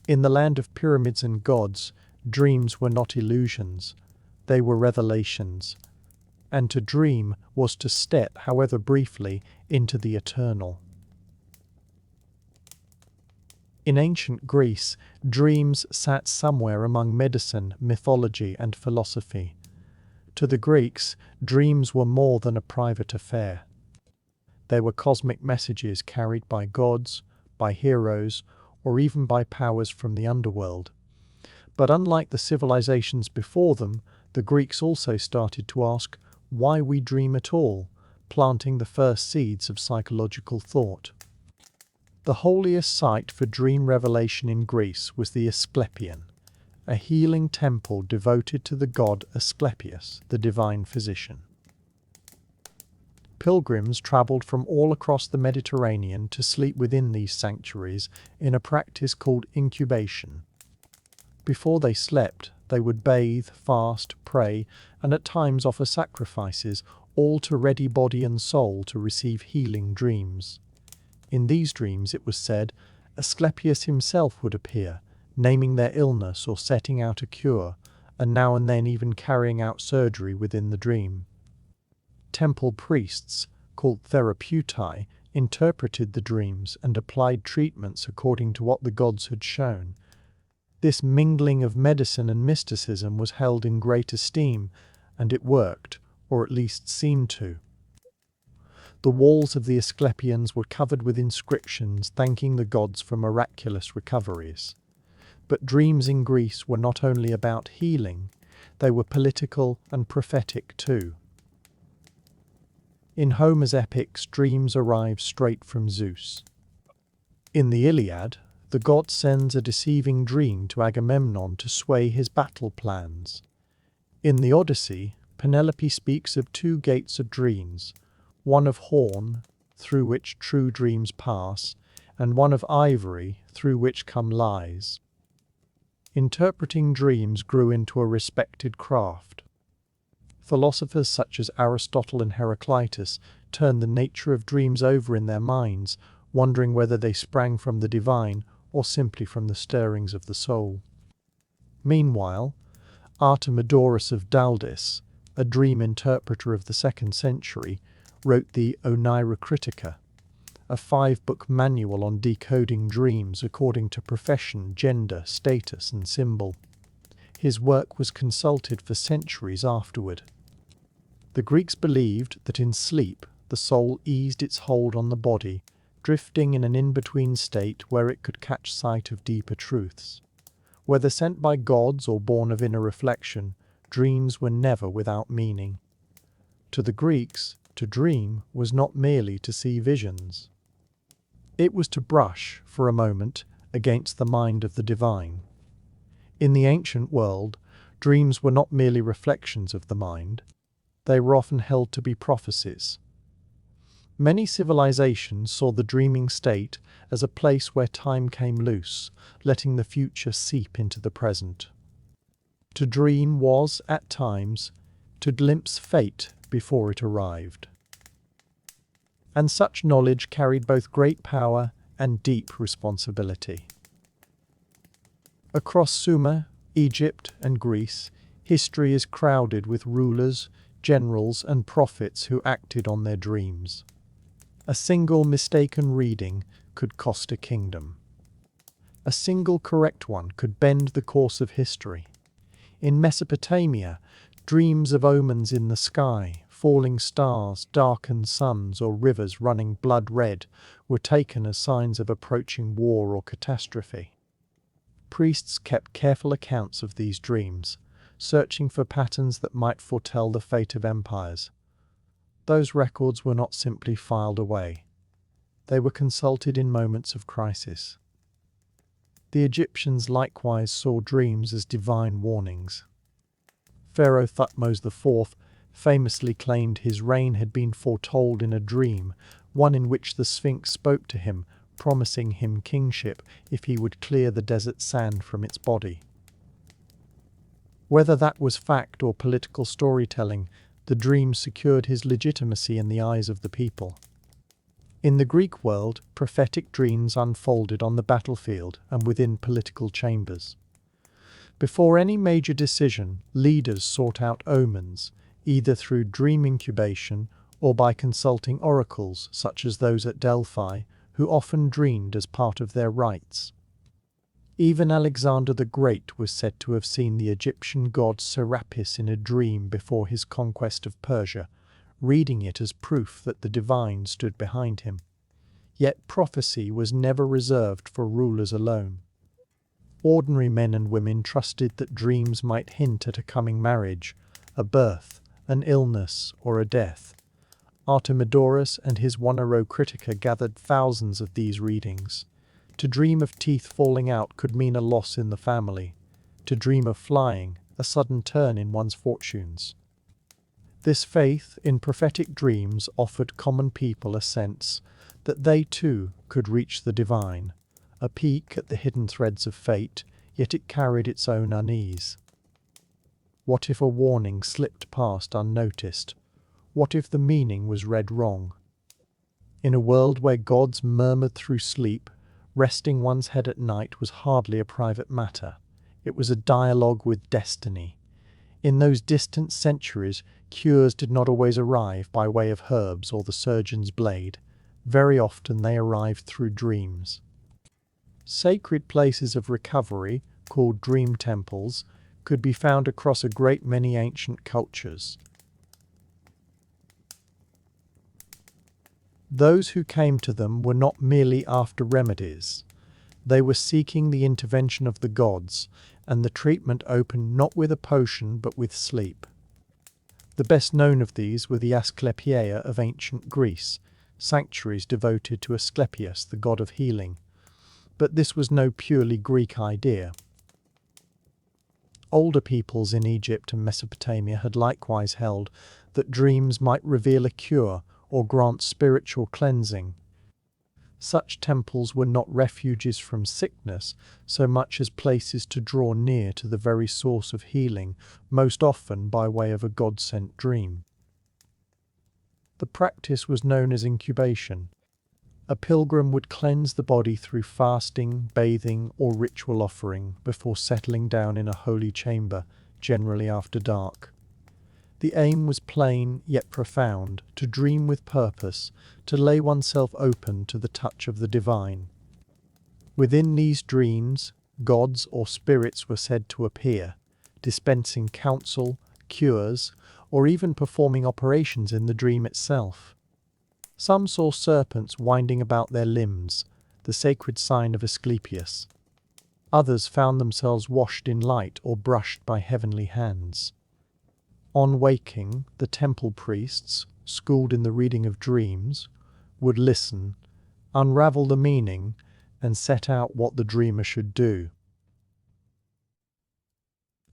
In the land of pyramids and gods, dreams were not illusions, they were revelations, and to dream was to step, however briefly, into the eternal. In ancient Greece, dreams sat somewhere among medicine, mythology, and philosophy. To the Greeks, dreams were more than a private affair. They were cosmic messages carried by gods, by heroes, or even by powers from the underworld. But unlike the civilizations before them, the Greeks also started to ask why we dream at all, planting the first seeds of psychological thought. The holiest site for dream revelation in Greece was the Asclepion, a healing temple devoted to the god Asclepius, the divine physician. Pilgrims travelled from all across the Mediterranean to sleep within these sanctuaries in a practice called incubation. Before they slept, they would bathe, fast, pray, and at times offer sacrifices, all to ready body and soul to receive healing dreams. In these dreams, it was said, Asclepius himself would appear, naming their illness or setting out a cure, and now and then even carrying out surgery within the dream. Temple priests, called therapeutai, interpreted the dreams and applied treatments according to what the gods had shown. This mingling of medicine and mysticism was held in great esteem, and it worked, or at least seemed to. The walls of the Asclepions were covered with inscriptions thanking the gods for miraculous recoveries. But dreams in Greece were not only about healing, they were political and prophetic too. In Homer's epics, dreams arrive straight from Zeus. In the Iliad, the god sends a deceiving dream to Agamemnon to sway his battle plans. In the Odyssey, Penelope speaks of two gates of dreams, one of horn, through which true dreams pass, and one of ivory, through which come lies. Interpreting dreams grew into a respected craft. Philosophers such as Aristotle and Heraclitus turned the nature of dreams over in their minds, wondering whether they sprang from the divine or simply from the stirrings of the soul. Meanwhile, Artemidorus of Daldis, a dream interpreter of the 2nd century, wrote the Onira Critica, a 5-book manual on decoding dreams according to profession, gender, status, and symbol. His work was consulted for centuries afterward. The Greeks believed that in sleep the soul eased its hold on the body, drifting in an in-between state where it could catch sight of deeper truths. Whether sent by gods or born of inner reflection, dreams were never without meaning. To the Greeks, to dream was not merely to see visions. It was to brush, for a moment, against the mind of the divine. In the ancient world, dreams were not merely reflections of the mind. They were often held to be prophecies. Many civilizations saw the dreaming state as a place where time came loose, letting the future seep into the present. To dream was, at times, to glimpse fate before it arrived. And such knowledge carried both great power and deep responsibility. Across Sumer, Egypt, and Greece, history is crowded with rulers, generals, and prophets who acted on their dreams. A single mistaken reading could cost a kingdom. A single correct one could bend the course of history. In Mesopotamia, dreams of omens in the sky, falling stars, darkened suns, or rivers running blood red were taken as signs of approaching war or catastrophe. Priests kept careful accounts of these dreams, searching for patterns that might foretell the fate of empires. Those records were not simply filed away. They were consulted in moments of crisis. The Egyptians likewise saw dreams as divine warnings. Pharaoh Thutmose IV famously claimed his reign had been foretold in a dream, one in which the Sphinx spoke to him, promising him kingship if he would clear the desert sand from its body. Whether that was fact or political storytelling, the dream secured his legitimacy in the eyes of the people. In the Greek world, prophetic dreams unfolded on the battlefield and within political chambers. Before any major decision, leaders sought out omens, either through dream incubation or by consulting oracles such as those at Delphi, who often dreamed as part of their rites. Even Alexander the Great was said to have seen the Egyptian god Serapis in a dream before his conquest of Persia, reading it as proof that the divine stood behind him. Yet prophecy was never reserved for rulers alone. Ordinary men and women trusted that dreams might hint at a coming marriage, a birth, an illness, or a death. Artemidorus and his One-Aro Critica gathered thousands of these readings. To dream of teeth falling out could mean a loss in the family. To dream of flying, a sudden turn in one's fortunes. This faith in prophetic dreams offered common people a sense that they too could reach the divine, a peek at the hidden threads of fate, yet it carried its own unease. What if a warning slipped past unnoticed? What if the meaning was read wrong? In a world where gods murmured through sleep, resting one's head at night was hardly a private matter. It was a dialogue with destiny. In those distant centuries, cures did not always arrive by way of herbs or the surgeon's blade. Very often they arrived through dreams. Sacred places of recovery, called dream temples, could be found across a great many ancient cultures. Those who came to them were not merely after remedies. They were seeking the intervention of the gods, and the treatment opened not with a potion but with sleep. The best known of these were the Asclepia of ancient Greece, sanctuaries devoted to Asclepius, the god of healing. But this was no purely Greek idea. Older peoples in Egypt and Mesopotamia had likewise held that dreams might reveal a cure or grant spiritual cleansing. Such temples were not refuges from sickness so much as places to draw near to the very source of healing, most often by way of a God-sent dream. The practice was known as incubation. A pilgrim would cleanse the body through fasting, bathing, or ritual offering before settling down in a holy chamber, generally after dark. The aim was plain yet profound, to dream with purpose, to lay oneself open to the touch of the divine. Within these dreams, gods or spirits were said to appear, dispensing counsel, cures, or even performing operations in the dream itself. Some saw serpents winding about their limbs, the sacred sign of Asclepius. Others found themselves washed in light or brushed by heavenly hands. On waking, the temple priests, schooled in the reading of dreams, would listen, unravel the meaning, and set out what the dreamer should do.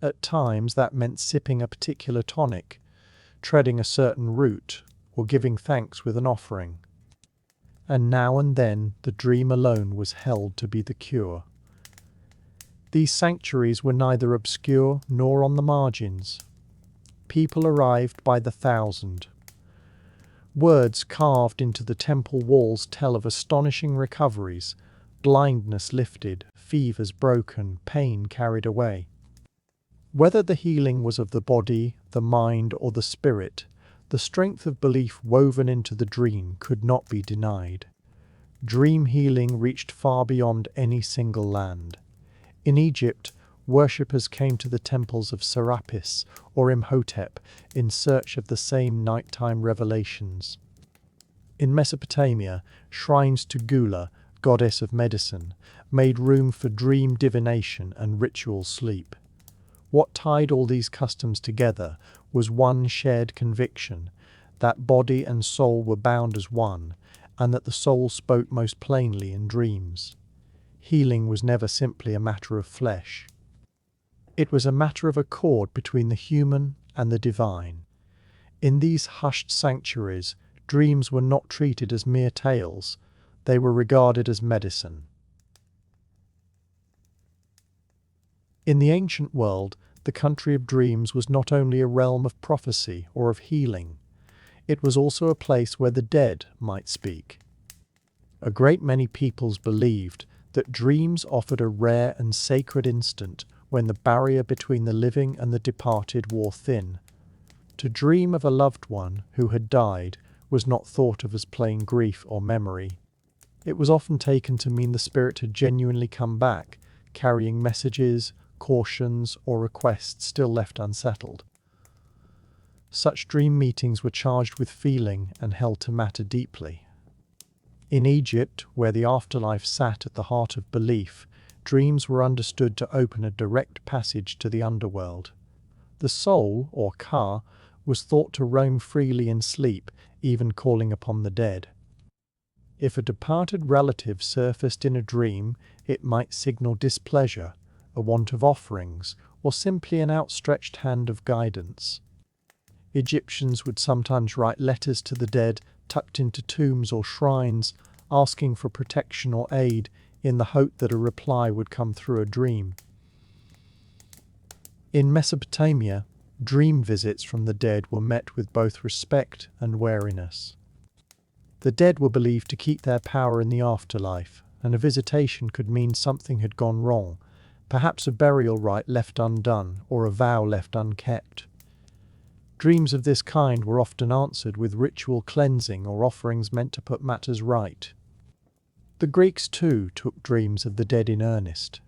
At times that meant sipping a particular tonic, treading a certain route, or giving thanks with an offering. And now and then the dream alone was held to be the cure. These sanctuaries were neither obscure nor on the margins. People arrived by the thousand. Words carved into the temple walls tell of astonishing recoveries, blindness lifted, fevers broken, pain carried away. Whether the healing was of the body, the mind, or the spirit, the strength of belief woven into the dream could not be denied. Dream healing reached far beyond any single land. In Egypt, worshippers came to the temples of Serapis or Imhotep in search of the same nighttime revelations. In Mesopotamia, shrines to Gula, goddess of medicine, made room for dream divination and ritual sleep. What tied all these customs together was one shared conviction, that body and soul were bound as one, and that the soul spoke most plainly in dreams. Healing was never simply a matter of flesh. It was a matter of accord between the human and the divine. In these hushed sanctuaries, dreams were not treated as mere tales, they were regarded as medicine. In the ancient world, the country of dreams was not only a realm of prophecy or of healing, it was also a place where the dead might speak. A great many peoples believed that dreams offered a rare and sacred instant when the barrier between the living and the departed wore thin. To dream of a loved one who had died was not thought of as plain grief or memory. It was often taken to mean the spirit had genuinely come back, carrying messages, cautions, or requests still left unsettled. Such dream meetings were charged with feeling and held to matter deeply. In Egypt, where the afterlife sat at the heart of belief, dreams were understood to open a direct passage to the underworld. The soul, or Ka, was thought to roam freely in sleep, even calling upon the dead. If a departed relative surfaced in a dream, it might signal displeasure, a want of offerings, or simply an outstretched hand of guidance. Egyptians would sometimes write letters to the dead tucked into tombs or shrines, asking for protection or aid in the hope that a reply would come through a dream. In Mesopotamia, dream visits from the dead were met with both respect and wariness. The dead were believed to keep their power in the afterlife, and a visitation could mean something had gone wrong, perhaps a burial rite left undone or a vow left unkept. Dreams of this kind were often answered with ritual cleansing or offerings meant to put matters right. The Greeks too took dreams of the dead in earnest.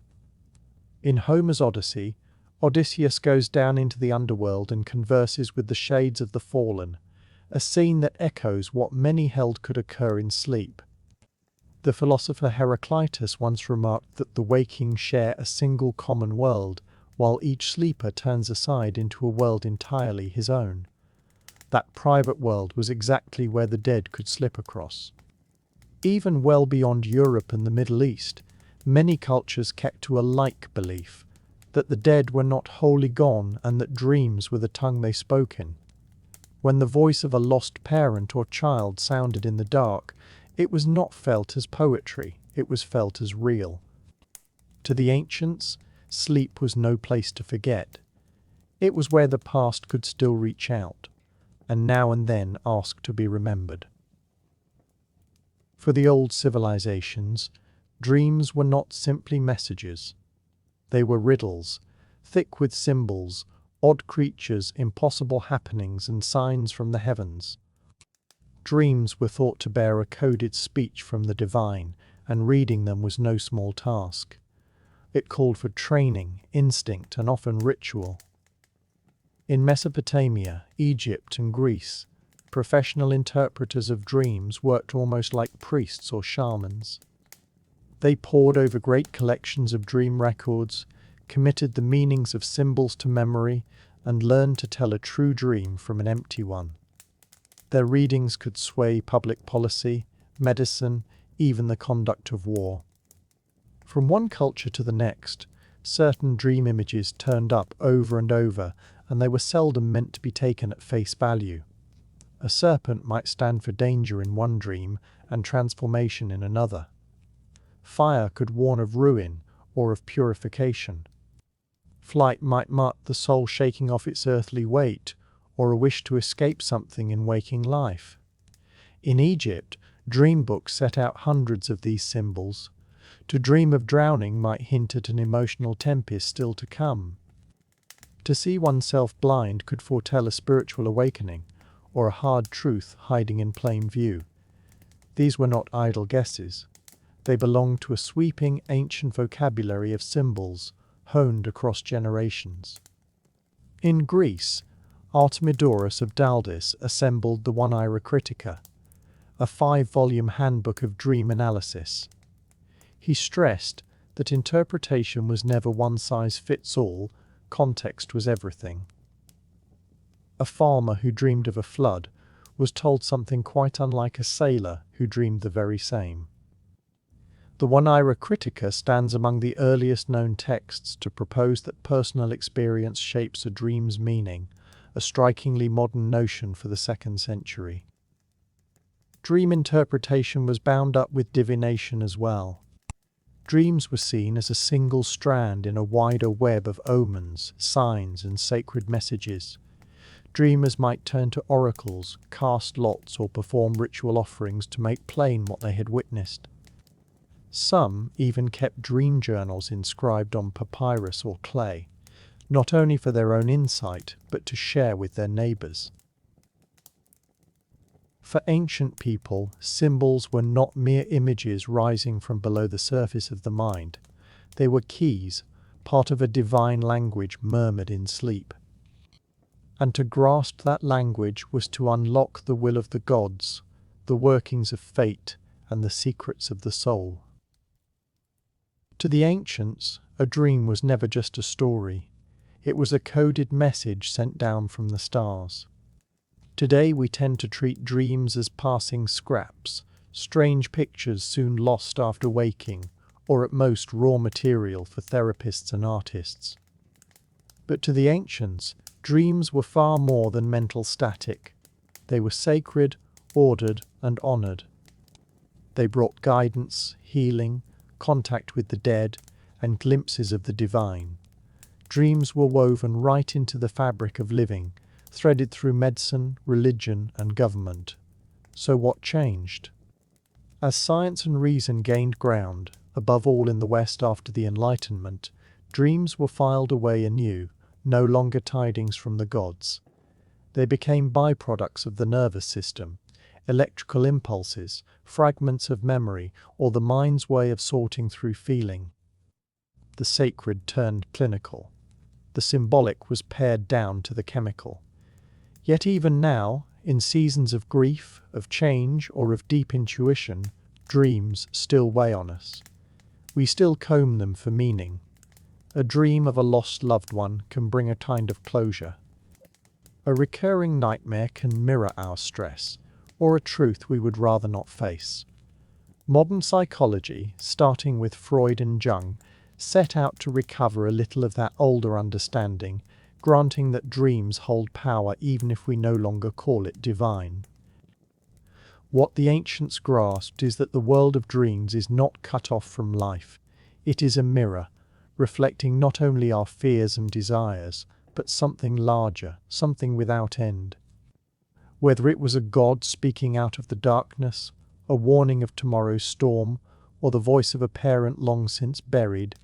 In Homer's Odyssey, Odysseus goes down into the underworld and converses with the shades of the fallen, a scene that echoes what many held could occur in sleep. The philosopher Heraclitus once remarked that the waking share a single common world, while each sleeper turns aside into a world entirely his own. That private world was exactly where the dead could slip across. Even well beyond Europe and the Middle East, many cultures kept to a like belief, that the dead were not wholly gone and that dreams were the tongue they spoke in. When the voice of a lost parent or child sounded in the dark, it was not felt as poetry, it was felt as real. To the ancients, sleep was no place to forget. It was where the past could still reach out, and now and then ask to be remembered. For the old civilizations, dreams were not simply messages. They were riddles, thick with symbols, odd creatures, impossible happenings, and signs from the heavens. Dreams were thought to bear a coded speech from the divine, and reading them was no small task. It called for training, instinct, and often ritual. In Mesopotamia, Egypt, and Greece, professional interpreters of dreams worked almost like priests or shamans. They pored over great collections of dream records, committed the meanings of symbols to memory, and learned to tell a true dream from an empty one. Their readings could sway public policy, medicine, even the conduct of war. From one culture to the next, certain dream images turned up over and over, and they were seldom meant to be taken at face value. A serpent might stand for danger in one dream and transformation in another. Fire could warn of ruin or of purification. Flight might mark the soul shaking off its earthly weight, or a wish to escape something in waking life. In Egypt, dream books set out hundreds of these symbols. To dream of drowning might hint at an emotional tempest still to come. To see oneself blind could foretell a spiritual awakening, or a hard truth hiding in plain view. These were not idle guesses. They belonged to a sweeping ancient vocabulary of symbols, honed across generations. In Greece, Artemidorus of Daldis assembled the One-Ira Critica, a 5-volume handbook of dream analysis. He stressed that interpretation was never one-size-fits-all, context was everything. A farmer who dreamed of a flood was told something quite unlike a sailor who dreamed the very same. The One-Ira Critica stands among the earliest known texts to propose that personal experience shapes a dream's meaning, a strikingly modern notion for the 2nd century. Dream interpretation was bound up with divination as well. Dreams were seen as a single strand in a wider web of omens, signs, and sacred messages. Dreamers might turn to oracles, cast lots, or perform ritual offerings to make plain what they had witnessed. Some even kept dream journals inscribed on papyrus or clay, not only for their own insight, but to share with their neighbors. For ancient people, symbols were not mere images rising from below the surface of the mind. They were keys, part of a divine language murmured in sleep. And to grasp that language was to unlock the will of the gods, the workings of fate, and the secrets of the soul. To the ancients, a dream was never just a story. It was a coded message sent down from the stars. Today we tend to treat dreams as passing scraps, strange pictures soon lost after waking, or at most raw material for therapists and artists. But to the ancients, dreams were far more than mental static. They were sacred, ordered, and honored. They brought guidance, healing, contact with the dead, and glimpses of the divine. Dreams were woven right into the fabric of living, threaded through medicine, religion, and government. So what changed? As science and reason gained ground, above all in the West after the Enlightenment, dreams were filed away anew, no longer tidings from the gods. They became byproducts of the nervous system, electrical impulses, fragments of memory, or the mind's way of sorting through feeling. The sacred turned clinical. The symbolic was pared down to the chemical. Yet even now, in seasons of grief, of change, or of deep intuition, dreams still weigh on us. We still comb them for meaning. A dream of a lost loved one can bring a kind of closure. A recurring nightmare can mirror our stress, or a truth we would rather not face. Modern psychology, starting with Freud and Jung, set out to recover a little of that older understanding, granting that dreams hold power even if we no longer call it divine. What the ancients grasped is that the world of dreams is not cut off from life. It is a mirror, reflecting not only our fears and desires, but something larger, something without end. Whether it was a god speaking out of the darkness, a warning of tomorrow's storm, or the voice of a parent long since buried,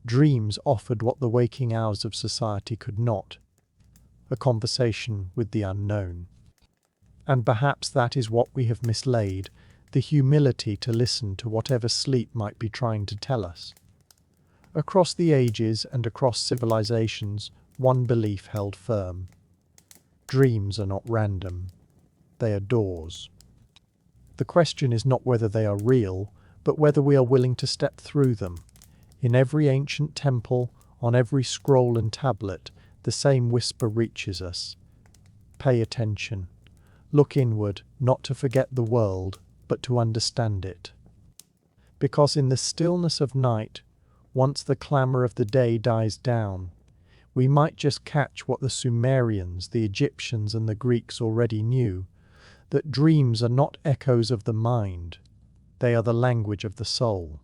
dreams offered what the waking hours of society could not: a conversation with the unknown. And perhaps that is what we have mislaid, the humility to listen to whatever sleep might be trying to tell us. Across the ages and across civilizations, one belief held firm: dreams are not random. They are doors. The question is not whether they are real, but whether we are willing to step through them. In every ancient temple, on every scroll and tablet, the same whisper reaches us. Pay attention. Look inward, not to forget the world, but to understand it. Because in the stillness of night, once the clamour of the day dies down, we might just catch what the Sumerians, the Egyptians, and the Greeks already knew, that dreams are not echoes of the mind, they are the language of the soul.